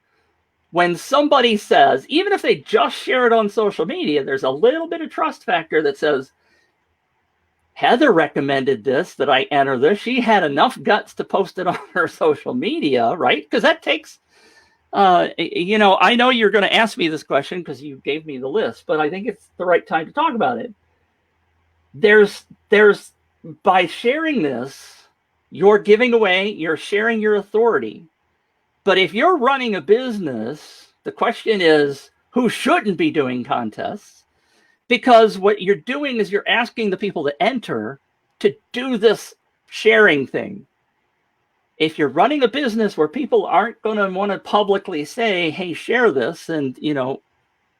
[SPEAKER 2] When somebody says, even if they just share it on social media, there's a little bit of trust factor that says, Heather recommended this, that I enter this. She had enough guts to post it on her social media, right? Because that takes, you know, I know you're going to ask me this question because you gave me the list, but I think it's the right time to talk about it. There's by sharing this, you're giving away, you're sharing your authority. But if you're running a business, the question is, who shouldn't be doing contests? Because what you're doing is you're asking the people to enter to do this sharing thing. If you're running a business where people aren't going to want to publicly say, hey, share this, and, you know,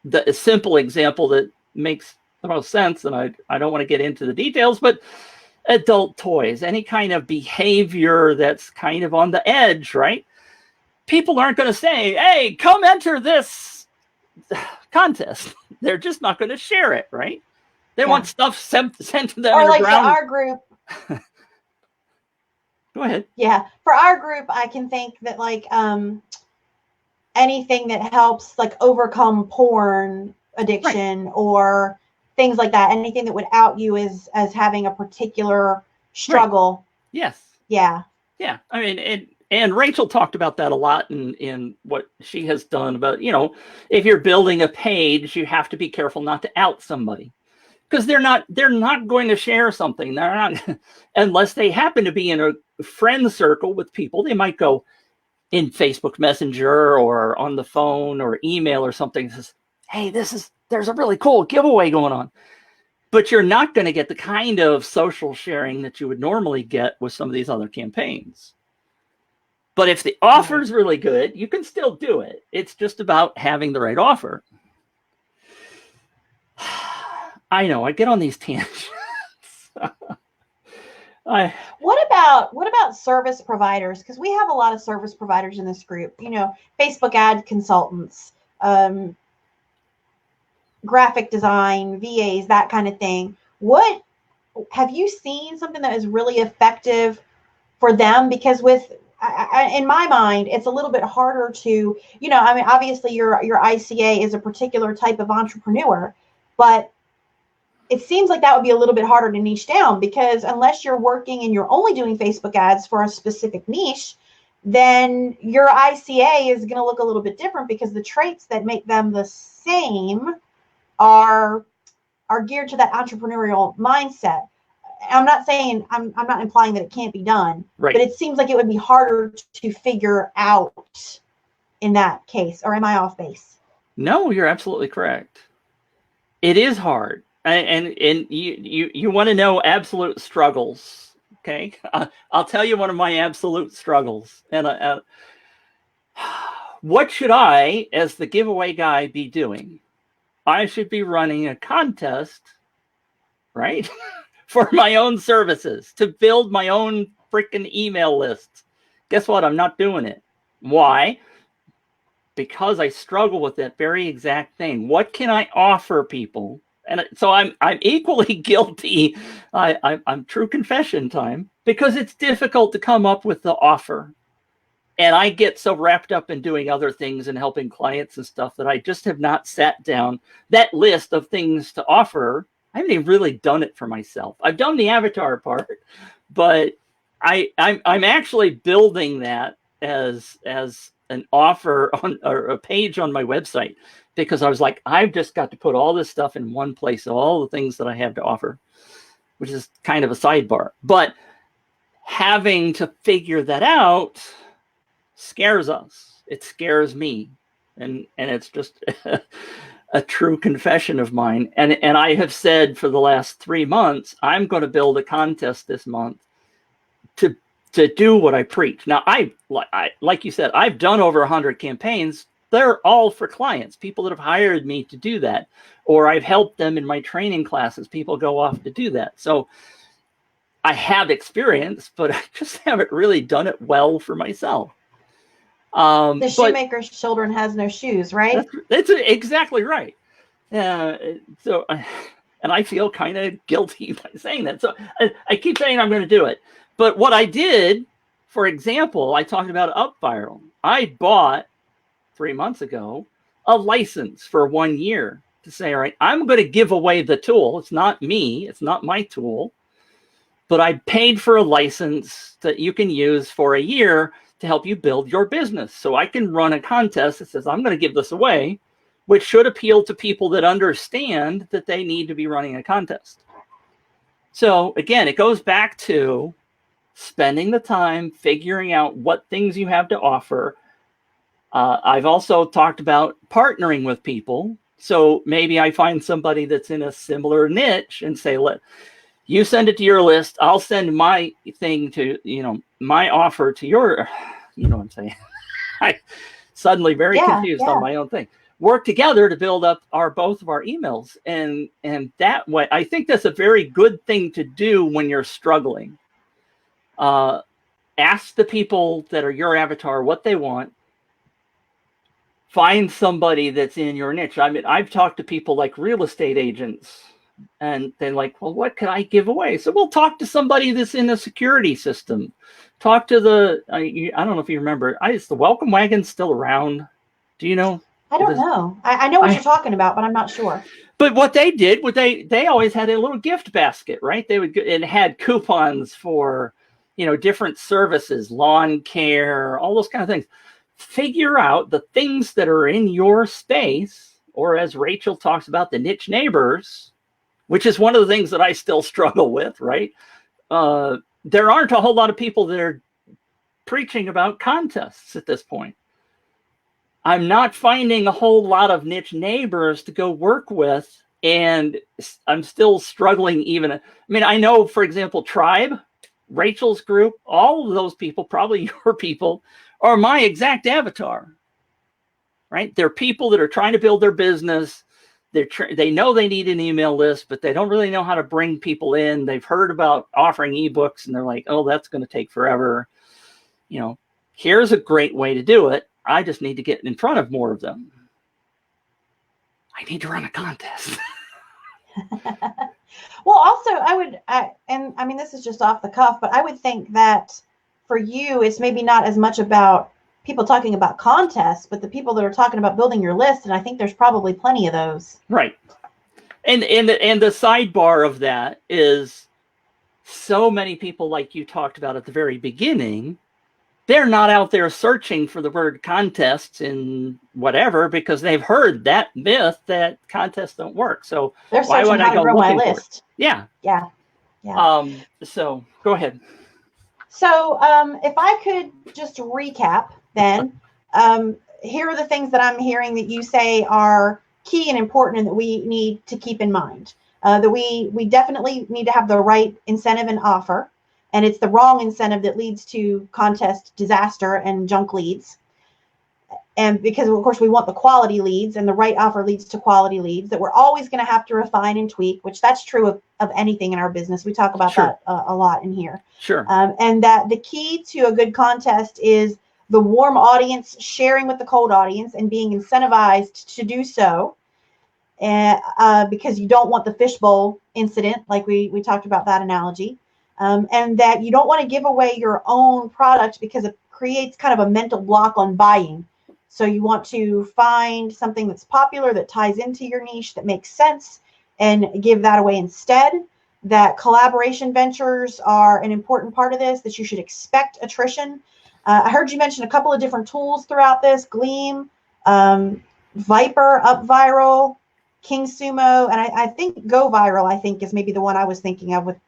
[SPEAKER 2] the simple example that makes the most sense, and I don't want to get into the details, but adult toys, any kind of behavior that's kind of on the edge, right? People aren't going to say, hey, come enter this contest. They're just not going to share it, right? They want stuff sent to them.
[SPEAKER 1] Or like for our group.
[SPEAKER 2] Go ahead.
[SPEAKER 1] Yeah, for our group, I can think that like anything that helps like overcome porn addiction, right, or things like that, anything that would out you as having a particular struggle.
[SPEAKER 2] Right. Yes.
[SPEAKER 1] Yeah.
[SPEAKER 2] Yeah. I mean, and Rachel talked about that a lot in what she has done about, you know, if you're building a page, you have to be careful not to out somebody, because they're not going to share something. They're not, unless they happen to be in a friend circle with people. They might go in Facebook Messenger or on the phone or email or something that says, hey, there's a really cool giveaway going on. But you're not going to get the kind of social sharing that you would normally get with some of these other campaigns. But if the offer is really good, you can still do it. It's just about having the right offer. I know, I get on these tangents.
[SPEAKER 1] What about service providers? Because we have a lot of service providers in this group. You know, Facebook ad consultants, graphic design, VAs, that kind of thing. What have you seen something that is really effective for them? Because in my mind, it's a little bit harder to, you know, I mean, obviously your ICA is a particular type of entrepreneur, but it seems like that would be a little bit harder to niche down, because unless you're working and you're only doing Facebook ads for a specific niche, then your ICA is going to look a little bit different, because the traits that make them the same are geared to that entrepreneurial mindset. I'm not saying, I'm not implying that it can't be done, right, but it seems like it would be harder to figure out in that case. Or am I off base?
[SPEAKER 2] No, you're absolutely correct. It is hard. And you want to know absolute struggles, okay? I'll tell you one of my absolute struggles. And what should I, as the giveaway guy, be doing? I should be running a contest, right, for my own services, to build my own freaking email lists. Guess what? I'm not doing it. Why? Because I struggle with that very exact thing. What can I offer people? And so I'm equally guilty. I'm true confession time, because it's difficult to come up with the offer. And I get so wrapped up in doing other things and helping clients and stuff that I just have not sat down that list of things to offer. I haven't even really done it for myself. I've done the avatar part, but I'm actually building that as an offer on or a page on my website, because I was like, I've just got to put all this stuff in one place, all the things that I have to offer, which is kind of a sidebar. But having to figure that out scares us. It scares me. And it's just a true confession of mine. And I have said for the last 3 months, I'm going to build a contest this month to do what I preach. Now, I like you said, I've done over 100 campaigns. They're all for clients, people that have hired me to do that, or I've helped them in my training classes. People go off to do that. So I have experience, but I just haven't really done it well for myself.
[SPEAKER 1] The shoemaker's children has no shoes, right?
[SPEAKER 2] That's exactly right. So, and I feel kind of guilty by saying that. So I keep saying I'm going to do it. But what I did, for example, I talked about UpViral. I bought 3 months ago a license for 1 year to say, all right, I'm going to give away the tool. It's not me. It's not my tool. But I paid for a license that you can use for a year to help you build your business. So I can run a contest that says, I'm going to give this away, which should appeal to people that understand that they need to be running a contest. So again, it goes back to spending the time figuring out what things you have to offer. I've also talked about partnering with people. So maybe I find somebody that's in a similar niche and say, you send it to your list. I'll send my thing to, my offer to your, you know what I'm saying? I suddenly very confused on my own thing. Work together to build up both of our emails. And that way, I think that's a very good thing to do when you're struggling. Ask the people that are your avatar what they want. Find somebody that's in your niche. I mean, I've talked to people like real estate agents, and they're like, well, what could I give away? So we'll talk to somebody that's in the security system. Talk to I don't know if you remember, is the Welcome Wagon still around? Do you know?
[SPEAKER 1] I don't know. I know what you're talking about, but I'm not sure.
[SPEAKER 2] But what they did, they always had a little gift basket, right? It had coupons for, different services, lawn care, all those kind of things. Figure out the things that are in your space, or as Rachel talks about, the niche neighbors, which is one of the things that I still struggle with, right? There aren't a whole lot of people that are preaching about contests at this point. I'm not finding a whole lot of niche neighbors to go work with, and I'm still struggling even. I mean, I know, for example, Tribe, Rachel's group, all of those people, probably your people, are my exact avatar, right? They're people that are trying to build their business. They know they need an email list, but they don't really know how to bring people in. They've heard about offering ebooks, and they're like, oh, that's going to take forever. Here's a great way to do it. I just need to get in front of more of them. I need to run a contest.
[SPEAKER 1] Well, also, and I mean, this is just off the cuff, but I would think that for you, it's maybe not as much about people talking about contests, but the people that are talking about building your list. And I think there's probably plenty of those. Right.
[SPEAKER 2] And the sidebar of that is so many people, like you talked about at the very beginning, they're not out there searching for the word contests in whatever, because they've heard that myth that contests don't work. So
[SPEAKER 1] they're why would I go looking my list?
[SPEAKER 2] For it? Yeah.
[SPEAKER 1] Yeah. Yeah.
[SPEAKER 2] So go ahead.
[SPEAKER 1] So if I could just recap, then here are the things that I'm hearing that you say are key and important and that we need to keep in mind. That we definitely need to have the right incentive and offer. And it's the wrong incentive that leads to contest disaster and junk leads. And because, of course, we want the quality leads, and the right offer leads to quality leads that we're always going to have to refine and tweak, which that's true of anything in our business. We talk about that a lot in here.
[SPEAKER 2] Sure.
[SPEAKER 1] And that the key to a good contest is the warm audience sharing with the cold audience and being incentivized to do so. Because you don't want the fishbowl incident, like we talked about that analogy. And that you don't want to give away your own product because of creates kind of a mental block on buying. So you want to find something that's popular, that ties into your niche, that makes sense, and give that away instead. That collaboration ventures are an important part of this, that you should expect attrition. I heard you mention a couple of different tools throughout this: Gleam, Viper, UpViral, King Sumo, and I think Go Viral, I think, is maybe the one I was thinking of with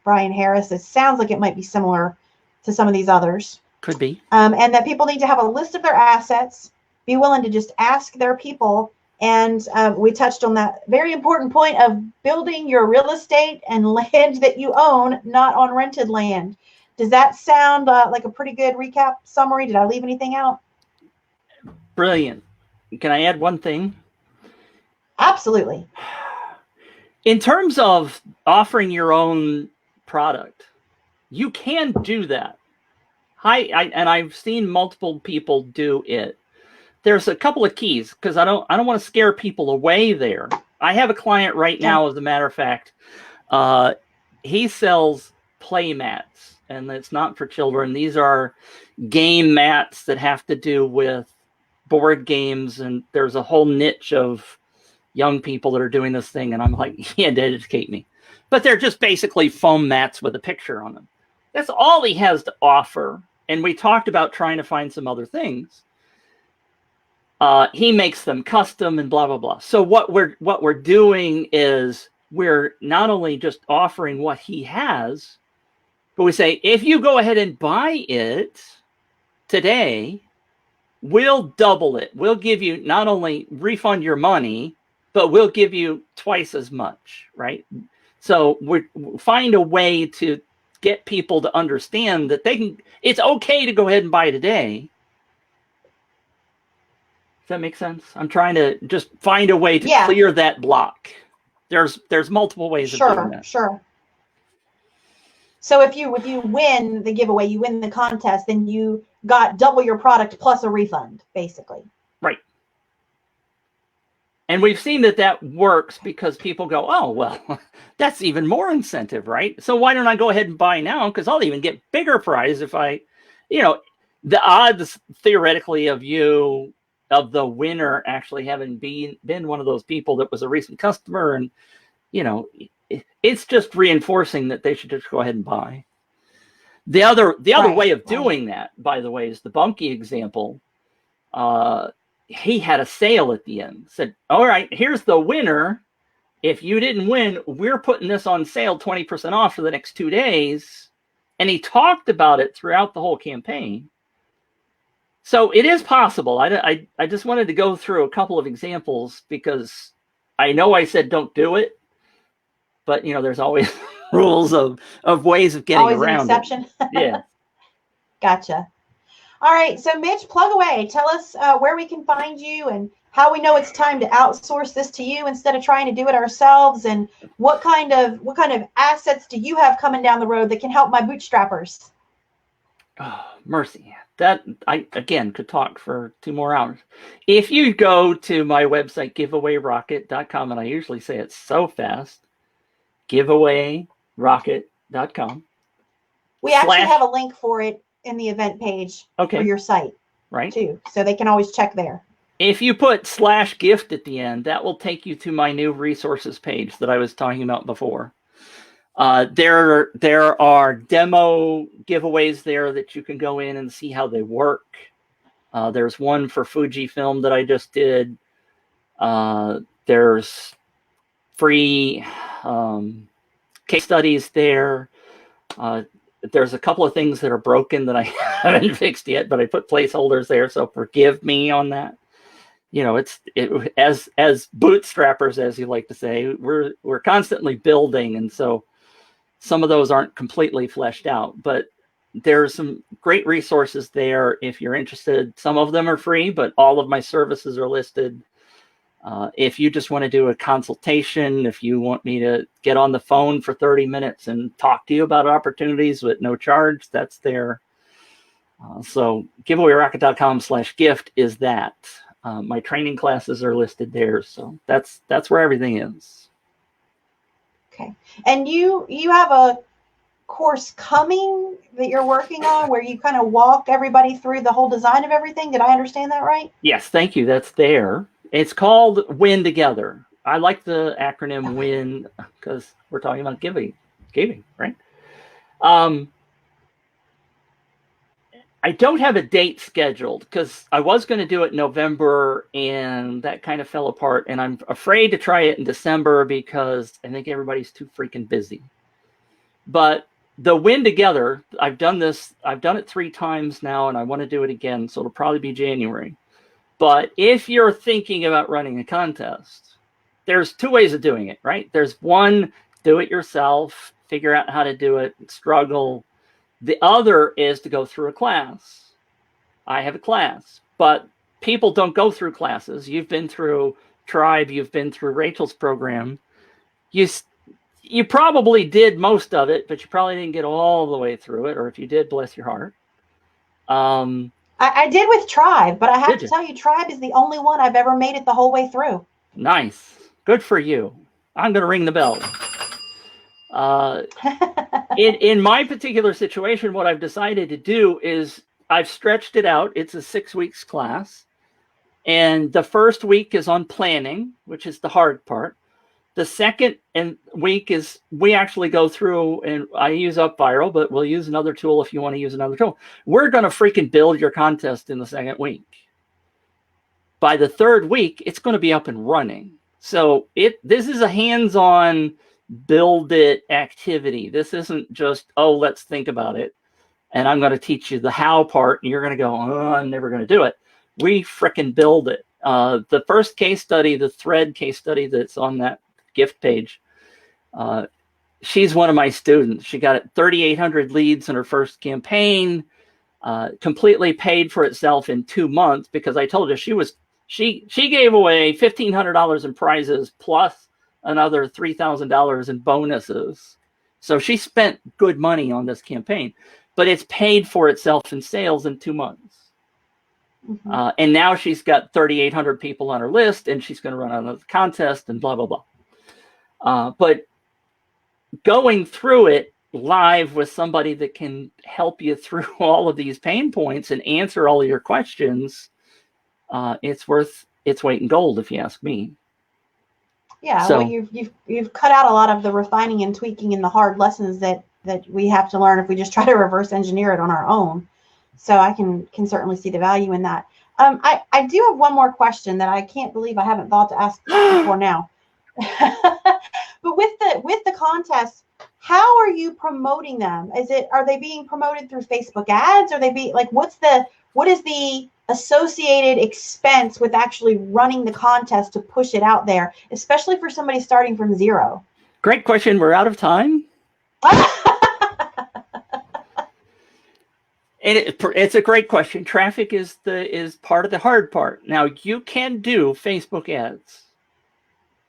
[SPEAKER 1] Brian Harris. It sounds like it might be similar to some of these others.
[SPEAKER 2] Could be.
[SPEAKER 1] And that people need to have a list of their assets, be willing to just ask their people. And we touched on that very important point of building your real estate and land that you own, not on rented land. Does that sound like a pretty good recap summary? Did I leave anything out?
[SPEAKER 2] Brilliant. Can I add one thing?
[SPEAKER 1] Absolutely.
[SPEAKER 2] In terms of offering your own product, you can do that. And I've seen multiple people do it. There's a couple of keys, because I don't want to scare people away there. I have a client right now, as a matter of fact. He sells play mats, and it's not for children. These are game mats that have to do with board games, and there's a whole niche of young people that are doing this thing, and I'm like, he had to educate me. But they're just basically foam mats with a picture on them. That's all he has to offer. And we talked about trying to find some other things. He makes them custom and blah, blah, blah. So what we're doing is we're not only just offering what he has, but we say, if you go ahead and buy it today, we'll double it. We'll give you, not only refund your money, but we'll give you twice as much, right? So we find a way to get people to understand that it's okay to go ahead and buy today. Does that make sense? I'm trying to just find a way to clear that block. There's multiple ways of doing that.
[SPEAKER 1] Sure. So if you win the giveaway, you win the contest, then you got double your product plus a refund, basically.
[SPEAKER 2] Right. And we've seen that works, because people go, oh, well, that's even more incentive, right? So why don't I go ahead and buy now? Because I'll even get bigger prize if the odds theoretically of the winner actually having been one of those people that was a recent customer, and it's just reinforcing that they should just go ahead and buy. The other way of doing that, by the way, is the Bunky example. He had a sale at the end. Said, all right, here's the winner. If you didn't win, we're putting this on sale 20% off for the next 2 days. And he talked about it throughout the whole campaign. So it is possible. I just wanted to go through a couple of examples, because I know I said don't do it, but there's always rules of ways of getting
[SPEAKER 1] always
[SPEAKER 2] around
[SPEAKER 1] an exception.
[SPEAKER 2] it. Yeah.
[SPEAKER 1] Gotcha. All right, so Mitch, plug away. Tell us where we can find you and how we know it's time to outsource this to you instead of trying to do it ourselves, and what kind of assets do you have coming down the road that can help my bootstrappers?
[SPEAKER 2] Oh, mercy. That I, again, could talk for 2 more hours. If you go to my website, giveawayrocket.com, and I usually say it so fast, giveawayrocket.com.
[SPEAKER 1] We actually have a link for it in the event page for your site,
[SPEAKER 2] right?
[SPEAKER 1] Too, so they can always check there.
[SPEAKER 2] If you put /gift at the end, that will take you to my new resources page that I was talking about before. There are demo giveaways there that you can go in and see how they work. There's one for Fujifilm that I just did. There's free case studies there. There's a couple of things that are broken that I haven't fixed yet, but I put placeholders there, so forgive me on that. As bootstrappers, as you like to say, we're constantly building, and so some of those aren't completely fleshed out. But there's some great resources there if you're interested. Some of them are free, but all of my services are listed. If you just want to do a consultation, if you want me to get on the phone for 30 minutes and talk to you about opportunities with no charge, that's there. So giveawayrocket.com/gift is that. My training classes are listed there. So that's where everything is.
[SPEAKER 1] Okay. And you have a course coming that you're working on where you kind of walk everybody through the whole design of everything. Did I understand that right?
[SPEAKER 2] Yes, thank you. That's there. It's called Win Together. I like the acronym
[SPEAKER 1] Okay.
[SPEAKER 2] WIN because we're talking about giving, right? Um, I don't have a date scheduled because I was going to do it in November and that kind of fell apart. And I'm afraid to try it in December because I think everybody's too freaking busy. But the Win Together, I've done it 3 times now and I want to do it again. So it'll probably be January. But if you're thinking about running a contest, there's 2 ways of doing it, right? There's one, do it yourself, figure out how to do it, struggle. The other is to go through a class. I have a class, but people don't go through classes. You've been through Tribe, you've been through Rachel's program. You probably did most of it, but you probably didn't get all the way through it, or if you did, bless your heart.
[SPEAKER 1] I did with Tribe, but I have
[SPEAKER 2] Did
[SPEAKER 1] to
[SPEAKER 2] you?
[SPEAKER 1] tell you, Tribe is the only one I've ever made it the whole way through.
[SPEAKER 2] Nice. Good for you. I'm going to ring the bell. In my particular situation, what I've decided to do is I've stretched it out. It's a 6 weeks class. And the first week is on planning, which is the hard part. The second week is we actually go through, and I use UpViral, but we'll use another tool if you want to use another tool. We're going to freaking build your contest in the second week. By the third week, it's going to be up and running. So this is a hands-on build it activity. This isn't just, oh, let's think about it. And I'm going to teach you the how part, and you're going to go, oh, I'm never going to do it. We frickin' build it. The first case study, the thread case study that's on that gift page, she's one of my students. She got 3,800 leads in her first campaign, completely paid for itself in 2 months because I told her she gave away $1,500 in prizes plus another $3,000 in bonuses. So she spent good money on this campaign, but it's paid for itself in sales in 2 months. Mm-hmm. And now she's got 3,800 people on her list, and she's going to run another contest and blah, blah, blah. But going through it live with somebody that can help you through all of these pain points and answer all of your questions, it's worth its weight in gold, if you ask me.
[SPEAKER 1] Yeah, so, well, you've cut out a lot of the refining and tweaking and the hard lessons that we have to learn if we just try to reverse engineer it on our own. So I can certainly see the value in that. I do have one more question that I can't believe I haven't thought to ask before now. But with the contest, how are you promoting them? Are they being promoted through Facebook ads? Are they what is the associated expense with actually running the contest to push it out there, especially for somebody starting from zero?
[SPEAKER 2] Great question. We're out of time. And it's a great question. Traffic is part of the hard part. Now, you can do Facebook ads.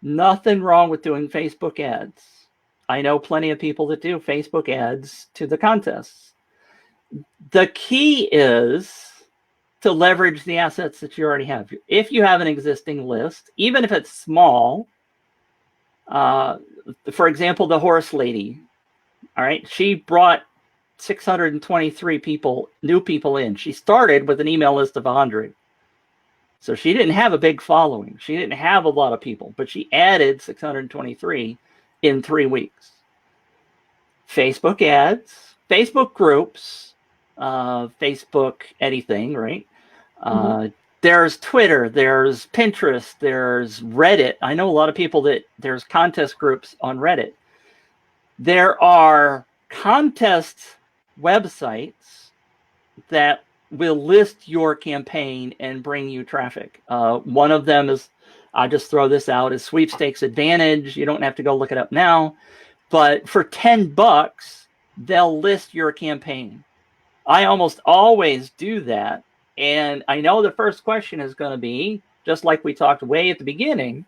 [SPEAKER 2] Nothing wrong with doing Facebook ads. I know plenty of people that do Facebook ads to the contests. The key is to leverage the assets that you already have. If you have an existing list, even if it's small, for example, the horse lady, all right, she brought 623 new people in. She started with an email list of 100. So she didn't have a big following. She didn't have a lot of people, but she added 623 in 3 weeks. Facebook ads, Facebook groups, Facebook anything, right? There's Twitter, there's Pinterest, there's Reddit. I know a lot of people there's contest groups on Reddit. There are contest websites that will list your campaign and bring you traffic. One of them is, I just throw this out, is Sweepstakes Advantage. You don't have to go look it up now, but for $10, they'll list your campaign. I almost always do that. And I know the first question is going to be, just like we talked way at the beginning,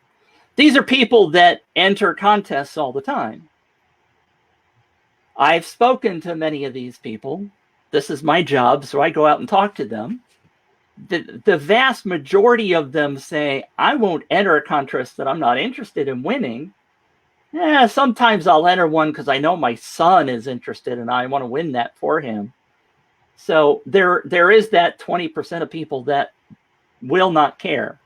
[SPEAKER 2] these are people that enter contests all the time. I've spoken to many of these people. This is my job, so I go out and talk to them. The vast majority of them say, I won't enter a contest that I'm not interested in winning. Yeah, sometimes I'll enter one because I know my son is interested and I want to win that for him. So there is that 20% of people that will not care.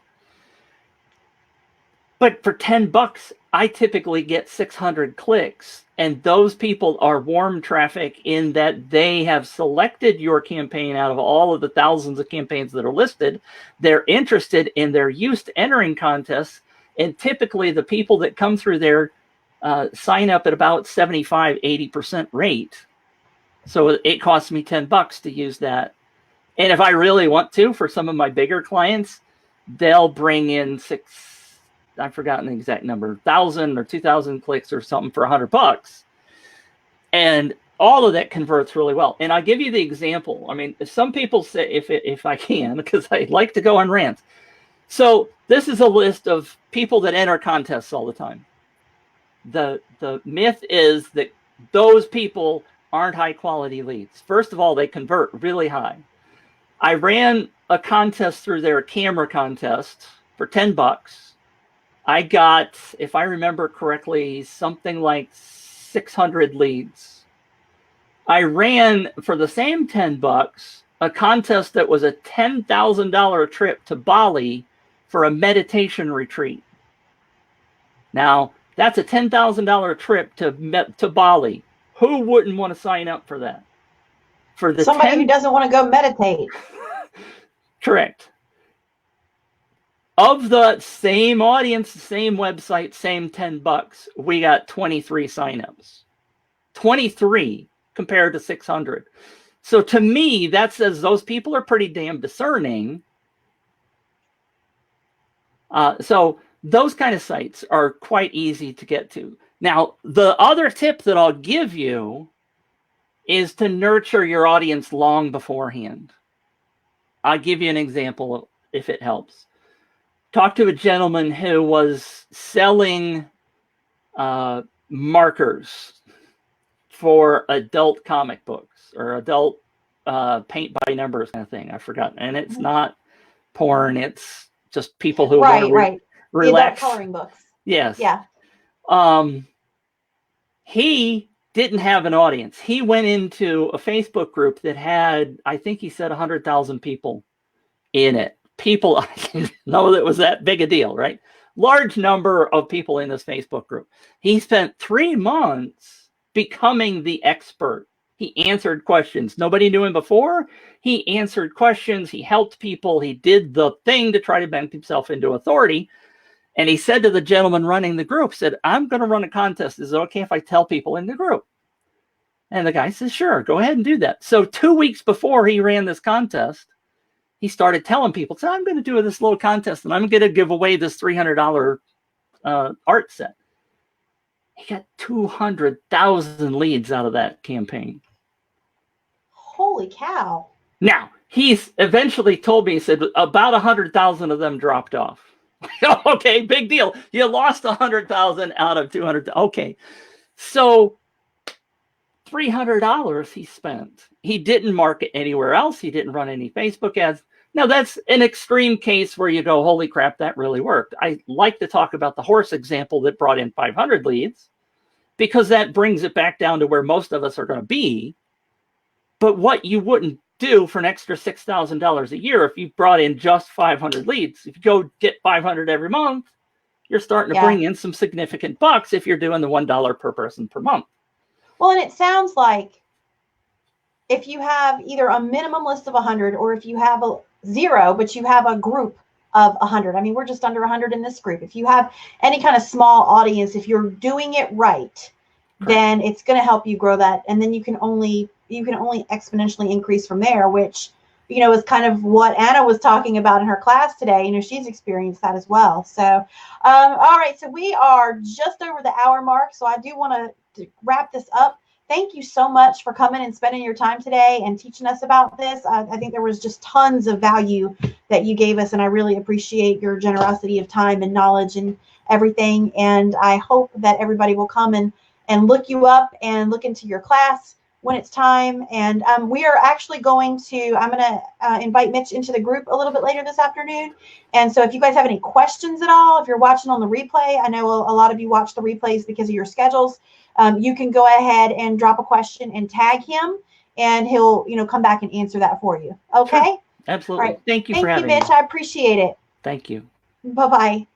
[SPEAKER 2] But for $10, I typically get 600 clicks. And those people are warm traffic in that they have selected your campaign out of all of the thousands of campaigns that are listed. They're interested and they're used to entering contests. And typically the people that come through there sign up at about 75, 80% rate. So it costs me $10 to use that. And if I really want to, for some of my bigger clients, they'll bring in I've forgotten the exact number, 1,000 or 2,000 clicks or something for $100. And all of that converts really well. And I'll give you the example. I mean, some people say, if I can, because I like to go on rants. So this is a list of people that enter contests all the time. The myth is that those people aren't high quality leads. First of all, they convert really high. I ran a contest through their camera contest for $10. I got, if I remember correctly, something like 600 leads. I ran for the same $10 a contest that was a $10,000 trip to Bali for a meditation retreat. Now, that's a $10,000 trip to Bali. Who wouldn't want to sign up for that? For the
[SPEAKER 1] somebody who doesn't want to go meditate.
[SPEAKER 2] Correct. Of the same audience, same website, same $10, we got 23 signups. 23 compared to 600. So to me, that says those people are pretty damn discerning. So those kind of sites are quite easy to get to. Now, the other tip that I'll give you is to nurture your audience long beforehand. I'll give you an example if it helps. Talked to a gentleman who was selling markers for adult comic books or adult paint by numbers kind of thing. I forgot. And it's not porn. It's just people who want to relax.
[SPEAKER 1] The adult coloring books.
[SPEAKER 2] Yes.
[SPEAKER 1] Yeah.
[SPEAKER 2] He didn't have an audience. He went into a Facebook group that had, I think he said 100,000 people in it. People, I didn't know that was that big a deal, right? Large number of people in this Facebook group. He spent 3 months becoming the expert. He answered questions. Nobody knew him before. He answered questions. He helped people. He did the thing to try to bank himself into authority. And he said to the gentleman running the group, said, I'm going to run a contest. Is it okay if I tell people in the group? And the guy says, sure, go ahead and do that. So 2 weeks before he ran this contest, he started telling people, so I'm going to do this little contest and I'm going to give away this $300 art set. He got 200,000 leads out of that campaign.
[SPEAKER 1] Holy cow.
[SPEAKER 2] Now, he's eventually told me, he said, about 100,000 of them dropped off. Okay, big deal. You lost 100,000 out of 200. Okay. So $300 he spent. He didn't market anywhere else. He didn't run any Facebook ads. Now, that's an extreme case where you go, holy crap, that really worked. I like to talk about the horse example that brought in 500 leads because that brings it back down to where most of us are going to be. But what you wouldn't do for an extra $6,000 a year if you brought in just 500 leads, if you go get 500 every month, you're starting to bring in some significant bucks if you're doing the $1 per person per month.
[SPEAKER 1] Well, and it sounds like if you have either a minimum list of 100 or if you have a 0, but you have a group of 100. I mean, we're just under 100 in this group. If you have any kind of small audience, if you're doing it right, then it's going to help you grow that. And then you can only exponentially increase from there, which, you know, is kind of what Anna was talking about in her class today. You know, she's experienced that as well. So, all right. So we are just over the hour mark. So I do want to wrap this up. Thank you so much for coming and spending your time today and teaching us about this. I think there was just tons of value that you gave us, and I really appreciate your generosity of time and knowledge and everything. And I hope that everybody will come and look you up and look into your class when it's time. And we are actually I'm going to invite Mitch into the group a little bit later this afternoon. And so if you guys have any questions at all, if you're watching on the replay, I know a lot of you watch the replays because of your schedules. You can go ahead and drop a question and tag him, and he'll, come back and answer that for you. Okay?
[SPEAKER 2] Sure. Absolutely.
[SPEAKER 1] All right.
[SPEAKER 2] Thank you for
[SPEAKER 1] having
[SPEAKER 2] me.
[SPEAKER 1] Mitch. I appreciate it.
[SPEAKER 2] Thank you.
[SPEAKER 1] Bye-bye.